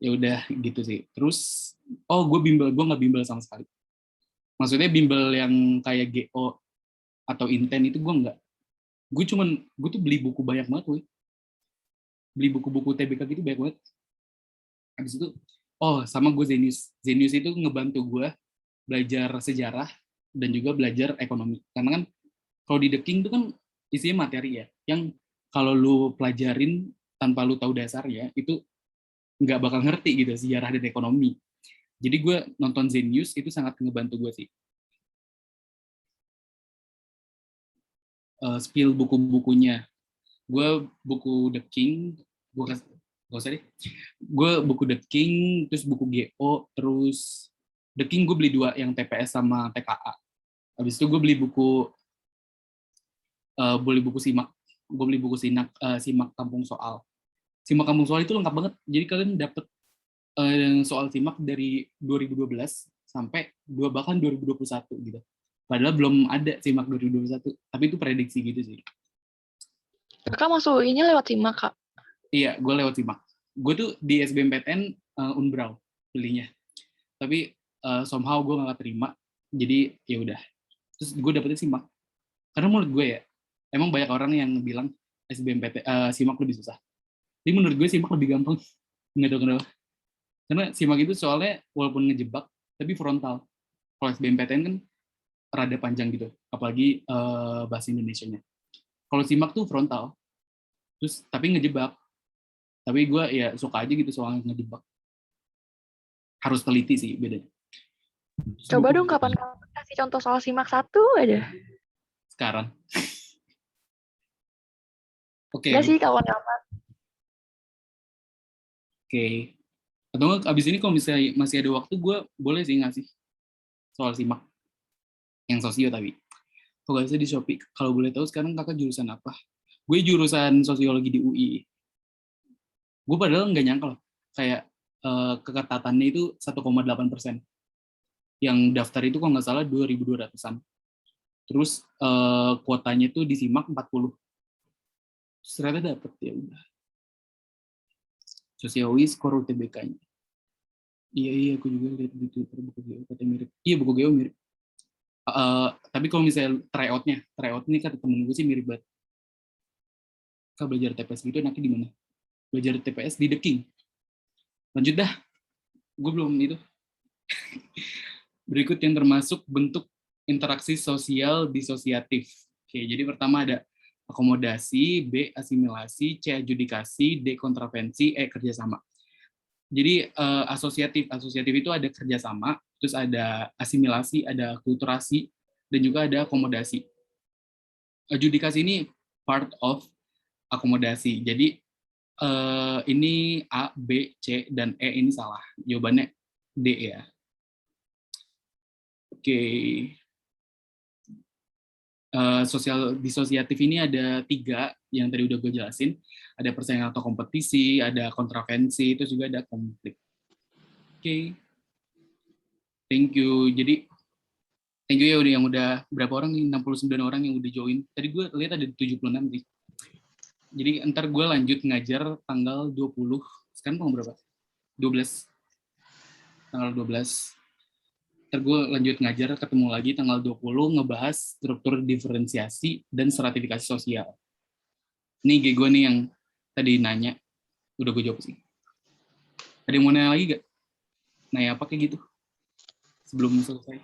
Ya udah gitu sih. Terus gue nggak bimbel sama sekali. Maksudnya bimbel yang kayak GO atau Inten itu gue nggak. Gue tuh beli buku banyak banget, woy. Beli buku-buku TBK gitu banyak banget. Habis itu, sama gue Zenius. Zenius itu ngebantu gue belajar sejarah dan juga belajar ekonomi. Karena kan kalau di The King itu kan isinya materi ya, yang kalau lu pelajarin tanpa lu tahu dasarnya, itu nggak bakal ngerti gitu sejarah dan ekonomi. Jadi gue nonton Zenius itu sangat ngebantu gue sih. Spill buku-bukunya. Gue buku The King, gak usah deh. Gue buku The King, terus buku GO, terus The King gue beli 2, yang TPS sama TKA. Habis itu gue beli buku Simak. Gue beli buku Simak Kampung Soal. Simak Kampung Soal itu lengkap banget. Jadi kalian dapet soal Simak dari 2012 sampai bahkan 2021 gitu. Padahal belum ada Simak 2021, tapi itu prediksi gitu sih. Kakak masuk UI-nya lewat SIMAK, Kak? Iya, gue lewat Simak. Gue tuh di SBMPTN Unbrau belinya. Tapi somehow gue nggak terima, jadi ya udah. Terus gue dapetnya Simak. Karena menurut gue ya, emang banyak orang yang bilang Simak lebih susah. Jadi menurut gue Simak lebih gampang. Nggak tahu kenapa. Karena Simak itu soalnya walaupun ngejebak, tapi frontal. Kalau SBMPTN kan rada panjang gitu, apalagi bahasa Indonesianya. Kalau Simak tuh frontal, terus tapi ngejebak. Tapi gue ya suka aja gitu soalnya ngejebak. Harus teliti sih bedanya. Coba dong kapan-kapan kasih contoh soal SIMAK 1 aja. Sekarang. Oke. Nggak sih, kawan-kawan. Oke. Atau nggak, abis ini kalau misalnya masih ada waktu, gue boleh sih ngasih soal Simak. Yang sosio tapi. Kalau nggak bisa di Shopee. Kalau boleh tahu sekarang kakak jurusan apa? Gue jurusan sosiologi di UI. Gue padahal nggak nyangka loh. Kayak keketatannya itu 1,8%. Yang daftar itu kalau nggak salah 2.200-an. Terus kuotanya itu di Simak 40. Terus ternyata dapet, ya udah. Sosiologi skor UTBK-nya. Iya, aku juga lihat di Twitter buku Geo, katanya mirip. Iya, buku Geo mirip. Tapi kalau misalnya tryout-nya kata temen gue sih mirip banget. Kak belajar TPS gitu nanti di mana? Belajar TPS di The King. Lanjut dah. Gue belum itu. Berikut yang termasuk bentuk interaksi sosial disosiatif. Oke, jadi pertama ada akomodasi, B asimilasi, C adjudikasi, D kontravensi, E kerjasama. Jadi asosiatif itu ada kerjasama, terus ada asimilasi, ada kulturasi, dan juga ada akomodasi. Adjudikasi ini part of akomodasi. Jadi ini A, B, C, dan E ini salah. Jawabannya D ya. Oke. Sosial disosiatif ini ada 3 yang tadi udah gue jelasin. Ada persaingan atau kompetisi, ada kontravensi, itu juga ada konflik. Oke. Thank you. Jadi thank you ya udah yang udah berapa orang nih? 69 orang yang udah join. Tadi gue lihat ada 76 sih. Jadi ntar gue lanjut ngajar tanggal 20. Sekarang tanggal berapa? 12. Tanggal 12. Ntar gue lanjut ngajar ketemu lagi tanggal 20 ngebahas struktur diferensiasi dan stratifikasi sosial. Ini gue nih yang tadi nanya, udah gue jawab sih. Ada yang mau nanya lagi gak? Nanya apa kayak gitu? Sebelum selesai.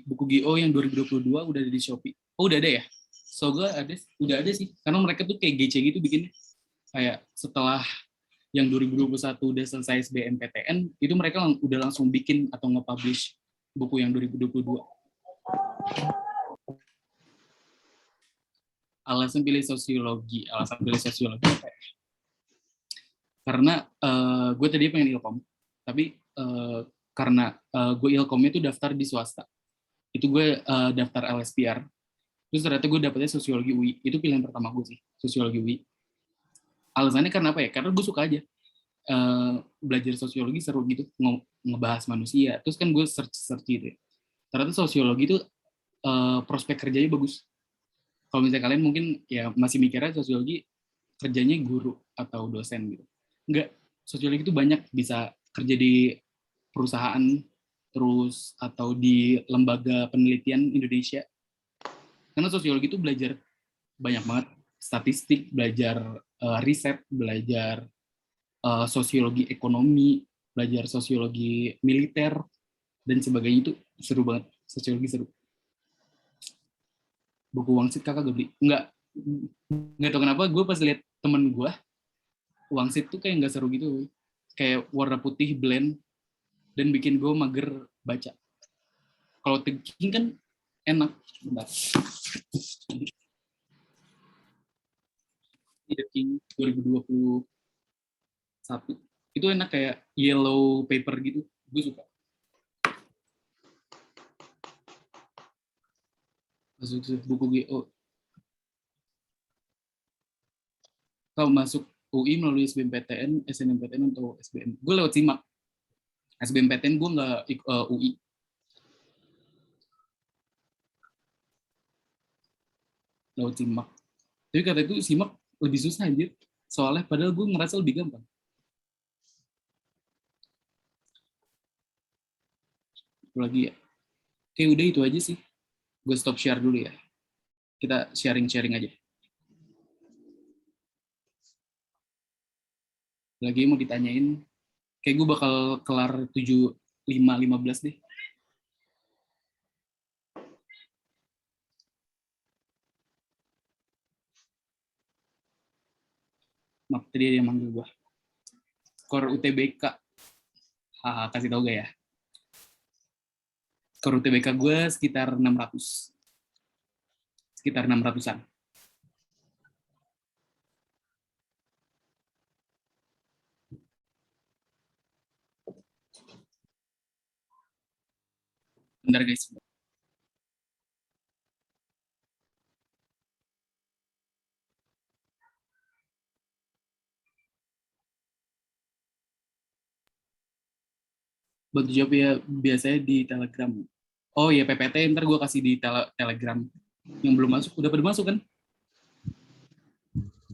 Buku GO yang 2022 udah ada di Shopee. Oh udah ada ya? Soalnya udah ada sih. Karena mereka tuh kayak GC gitu bikinnya. Kayak setelah yang 2021 udah selesai SBMPTN, itu mereka udah langsung bikin atau nge-publish buku yang 2022. Alasan pilih sosiologi apa ya? Karena gue tadi pengen ilkom, tapi karena gue ilkomnya itu daftar di swasta, itu gue daftar LSPR, terus ternyata gue dapetnya sosiologi UI, itu pilihan pertama gue sih, sosiologi UI. Alasannya karena apa ya? Karena gue suka aja belajar sosiologi, seru gitu, ngebahas manusia. Terus kan gue search gitu ya. Ternyata sosiologi itu prospek kerjanya bagus. Kalau misalnya kalian mungkin ya masih mikirnya sosiologi kerjanya guru atau dosen gitu. Enggak, sosiologi itu banyak, bisa kerja di perusahaan, terus atau di lembaga penelitian Indonesia. Karena sosiologi itu belajar banyak banget statistik, belajar riset, belajar sosiologi ekonomi, belajar sosiologi militer, dan sebagainya. Itu Seru banget, sosiologi seru. Buku Wangsit kakak gak beli? Nggak tahu kenapa gue pas lihat temen gue, Wangsit tuh kayak nggak seru gitu. Kayak warna putih blend, dan bikin gue mager baca. Kalau The King kan enak. Bentar. The King 2021 itu enak, kayak yellow paper gitu, gue suka. Masuk buku GO. Kau masuk UI melalui SBMPTN, SNMPTN atau SBM? Gue lewat SIMAK. SBMPTN gue nggak UI. Lewat SIMAK. Tapi kata itu SIMAK lebih susah anjir. Soalnya padahal gue ngerasa lebih gampang. Itu lagi ya. Oke, udah itu aja sih. Gue stop share dulu ya. Kita sharing-sharing aja. Lagi mau ditanyain, kayak gue bakal kelar 7:15 deh. Maaf, tadi ada yang manggil gue. Skor UTBK. Haha, kasih tau gak ya? Skor UTBK gue sekitar 600. Sekitar 600-an. Bentar guys. Bantu jawab ya, biasanya di Telegram. Oh iya, PPT ntar gue kasih di Telegram. Yang belum masuk, udah pada masuk kan?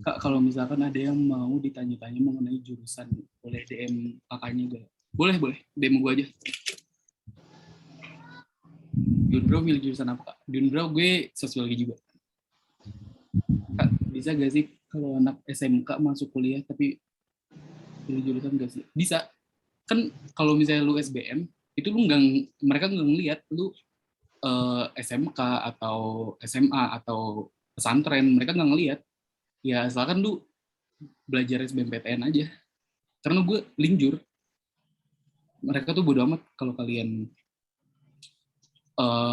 Kak, kalau misalkan ada yang mau ditanya-tanya mengenai jurusan, boleh DM kakaknya gak? Boleh, DM gue aja. Dunbro milih jurusan apa, Kak? Dunbro gue sosiologi juga. Kak, bisa gak sih kalau anak SMK masuk kuliah tapi pilih jurusan gak sih? Bisa. Kan kalau misalnya lu SBM, itu lu mereka nggak ngeliat lu SMK atau SMA atau pesantren, mereka nggak ngeliat. Ya asalkan lu belajar SBMPTN aja. Karena gue linjur. Mereka tuh bodo amat kalau kalian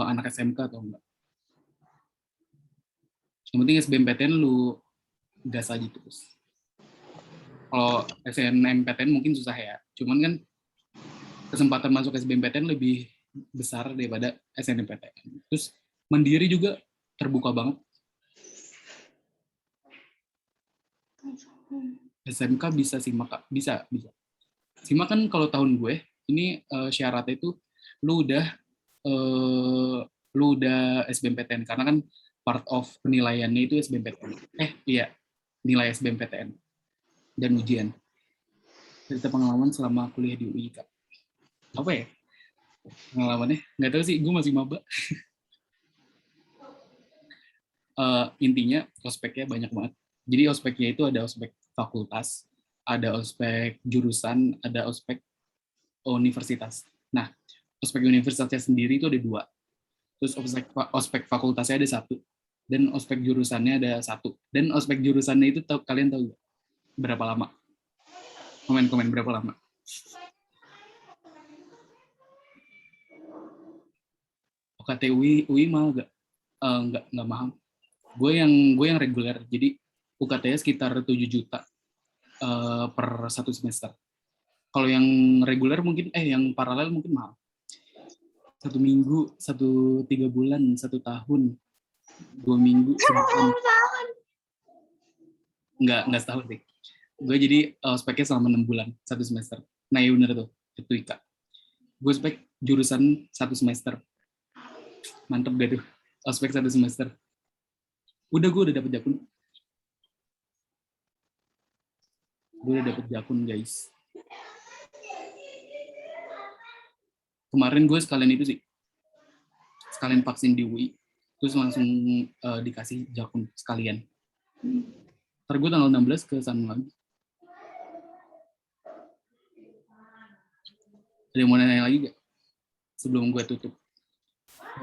anak SMK atau enggak. Yang penting SBMPTN lu gas aja terus. Kalau SNMPTN mungkin susah ya. Cuman kan kesempatan masuk SBMPTN lebih besar daripada SNMPTN. Terus mandiri juga terbuka banget. SMK bisa SIMAK, bisa. SIMAK kan kalau tahun gue, ini syaratnya itu lu udah SBMPTN, karena kan part of penilaiannya itu SBMPTN. Iya, nilai SBMPTN dan ujian. Cerita pengalaman selama kuliah di UI, Kak. Apa ya pengalamannya? Nggak tahu sih, gue masih maba. Intinya ospeknya banyak banget. Jadi ospeknya itu ada ospek fakultas, ada ospek jurusan, ada ospek universitas. Nah, ospek universitasnya sendiri itu ada 2. Terus ospek fakultasnya ada 1. Dan ospek jurusannya ada 1. Dan ospek jurusannya itu kalian tahu gak? Berapa lama? Komen berapa lama? UKT UI mahal gak? Nggak mahal. Gue yang reguler, jadi UKT-nya sekitar 7 juta per 1 semester. Kalau yang reguler mungkin, yang paralel mungkin mahal. 1 minggu, 3 bulan, 1 tahun, 2 minggu, sebulan. Nggak setahun deh. Gue jadi speknya selama 6 bulan, 1 semester. Nah ya bener tuh, itu Ika. Gue spek jurusan 1 semester. Mantep gak tuh? Ospek 1 semester. Gue udah dapet jakun. Guys. Kemarin gue sekalian itu sih. Sekalian vaksin di UI. Terus langsung dikasih jakun sekalian. Ntar gue tanggal 16 ke sana lagi. Ada yang mau nanya lagi gak? Sebelum gue tutup.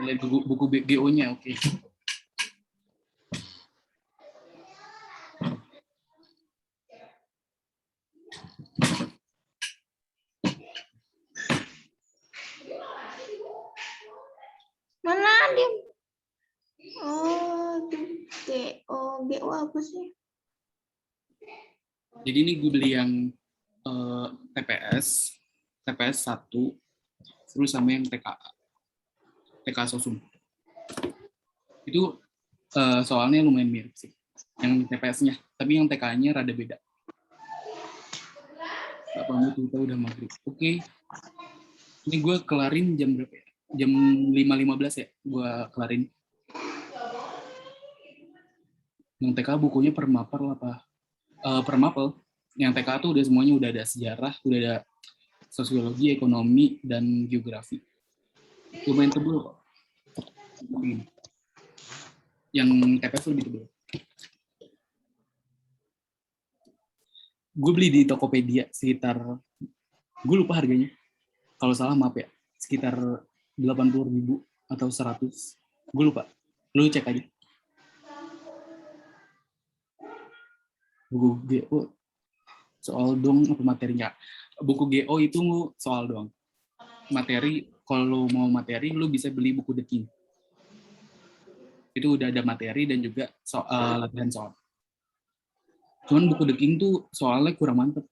Lihat buku GO-nya, oke. Mana dia? Oh, GO apa sih? Jadi ini gue beli yang TPS 1, terus sama yang TK Sosum. Itu soalnya lumayan mirip sih, yang TPS-nya, tapi yang TK-nya rada beda. Gak banget, kita udah maghrib. Oke. Ini gue kelarin jam berapa ya? Jam 5.15 ya, gue kelarin. Yang TK bukunya per mapel apa? Per mapel. Yang TK tuh udah semuanya, udah ada sejarah, udah ada sosiologi, ekonomi, dan geografi. Lumayan tebel kok. Yang TPS lebih tebel. Gue beli di Tokopedia sekitar, gue lupa harganya. Kalau salah maaf ya, sekitar 80.000 atau 100. Gue lupa. Lu cek aja. Buku GO soal dong apa materinya? Buku GO itu soal doang. Materi, kalau mau materi lu bisa beli buku The King. Itu udah ada materi dan juga soal latihan soal. Cuman buku The King tuh soalnya kurang mantep.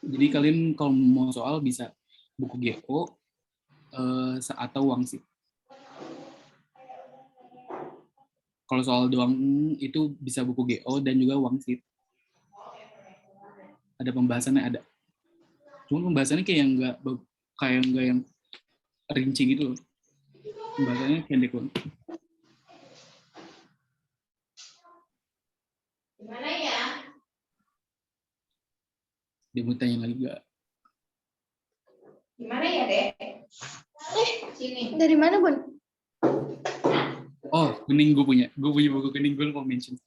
Jadi kalian kalau mau soal bisa buku GO atau Wangsit. Kalau soal doang itu bisa buku GO dan juga Wangsit. Ada pembahasannya ada. Cuma pembahasannya kayak enggak yang rinci gitu loh. Pembahasannya pendek banget. Gimana ya? Dia mau tanya lagi gak? Gimana ya, Dek? Sini. Dari mana, Bun? Oh, Kuning gue punya. Gue punya buku Kuning, gue lupa mention.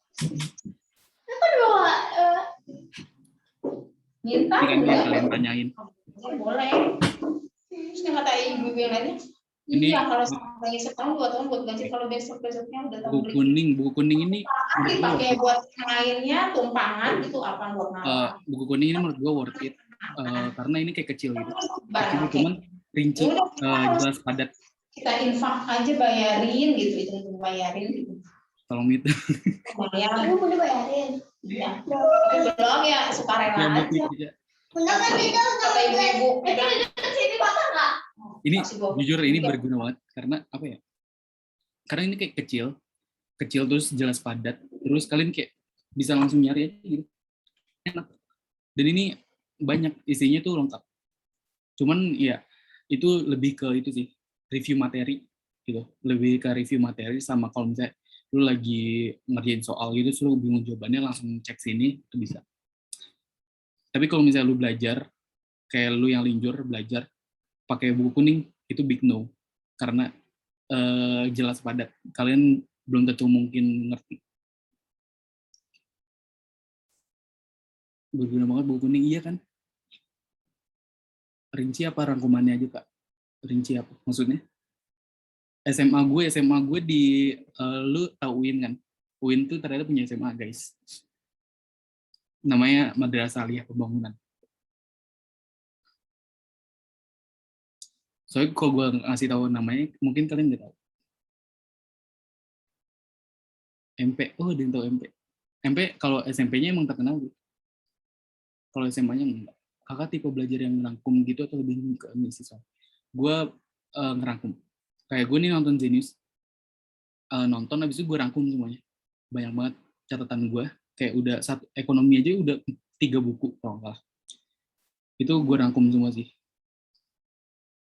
Minta Ini kan yang kalian tanyain. boleh. Terus yang kata ibu yang lainnya, Ini iya kalau sampai setahun 2 tahun buat gaji, kalau besoknya udah tahu buku kuning ini dipakai buat lainnya tumpangan gitu apa buat buku kuning ini menurut gue worth it karena ini kayak kecil gitu. Kecil cuman rinci, jelas padat. Kita infak aja bayarin gitu, itu bayarin gitu. Tolong itu. Lumayan. Aku udah bayarin. Iya. Tapi belum ya sukarela aja. Benar kan itu kata ibu-ibu. Sini patah nggak? Ini jujur ini berguna banget karena apa ya? Karena ini kayak kecil terus jelas padat, terus kalian kayak bisa langsung nyari aja gitu. Enak. Dan ini banyak isinya tuh lengkap. Cuman ya itu lebih ke itu sih, review materi gitu. Lebih ke review materi sama kalau misalnya lu lagi ngerjain soal gitu, terus lu bingung jawabannya langsung cek sini itu bisa. Tapi kalau misalnya lu belajar kayak lu yang linjur belajar pakai buku kuning itu big no karena jelas padat. Kalian belum tentu mungkin ngerti. Berguna banget buku kuning, iya kan? Rinci apa rangkumannya aja, Pak? Rinci apa? Maksudnya? SMA gue di lu tahu UIN kan? UIN tuh ternyata punya SMA, guys. Namanya Madrasah Aliyah Pembangunan. Soalnya kalau gue ngasih tahu namanya, mungkin kalian nggak tahu. MP, oh dia tahu MP. MP kalau SMP-nya emang terkenal gitu. Kalau SMA-nya enggak. Kakak tipe belajar yang ngerangkum gitu atau lebih ke siswa? Gue ngerangkum. Kayak gue nih nonton Zenius, nonton habis itu gue rangkum semuanya. Banyak banget catatan gue. Kayak udah ekonomi aja udah 3 buku kalau nggak. Itu gue rangkum semua sih.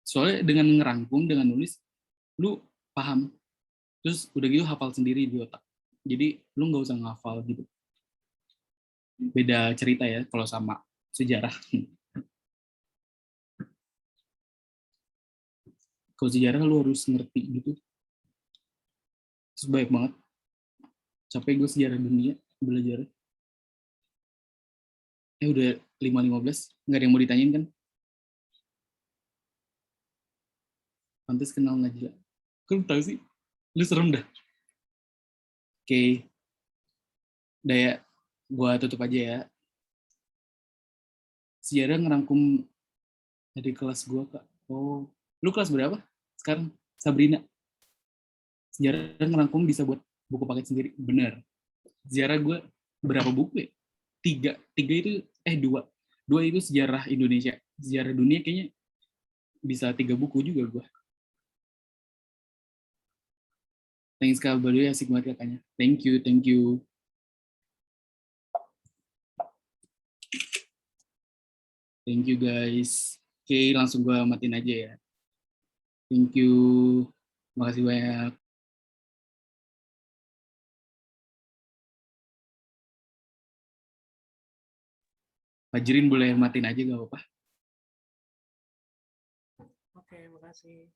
Soalnya dengan ngerangkum, dengan nulis, lu paham. Terus udah gitu hafal sendiri di otak. Jadi lu nggak usah ngafal gitu. Beda cerita ya kalau sama sejarah. Kalau sejarah lu harus ngerti gitu. Terus banyak banget. Capek gue sejarah dunia belajar. Udah 5.15, nggak ada yang mau ditanyain kan? Pantes kenal Najla. Kok lu tahu sih? Lu serem dah. Oke. Udah ya, gua tutup aja ya. Sejarah ngerangkum dari kelas gua, Kak. Oh, lu kelas berapa sekarang? Sabrina. Sejarah ngerangkum bisa buat buku paket sendiri. Bener. Sejarah gua berapa buku ya? Tiga itu, dua. Dua itu sejarah Indonesia. Sejarah dunia kayaknya bisa 3 buku juga gua. Thanks Kak Baduy, asik banget kakaknya. Thank you, thank you. Thank you guys. Oke, langsung gue matiin aja ya. Thank you. Makasih banyak. Fajrin boleh matiin aja gak apa-apa. Oke, makasih.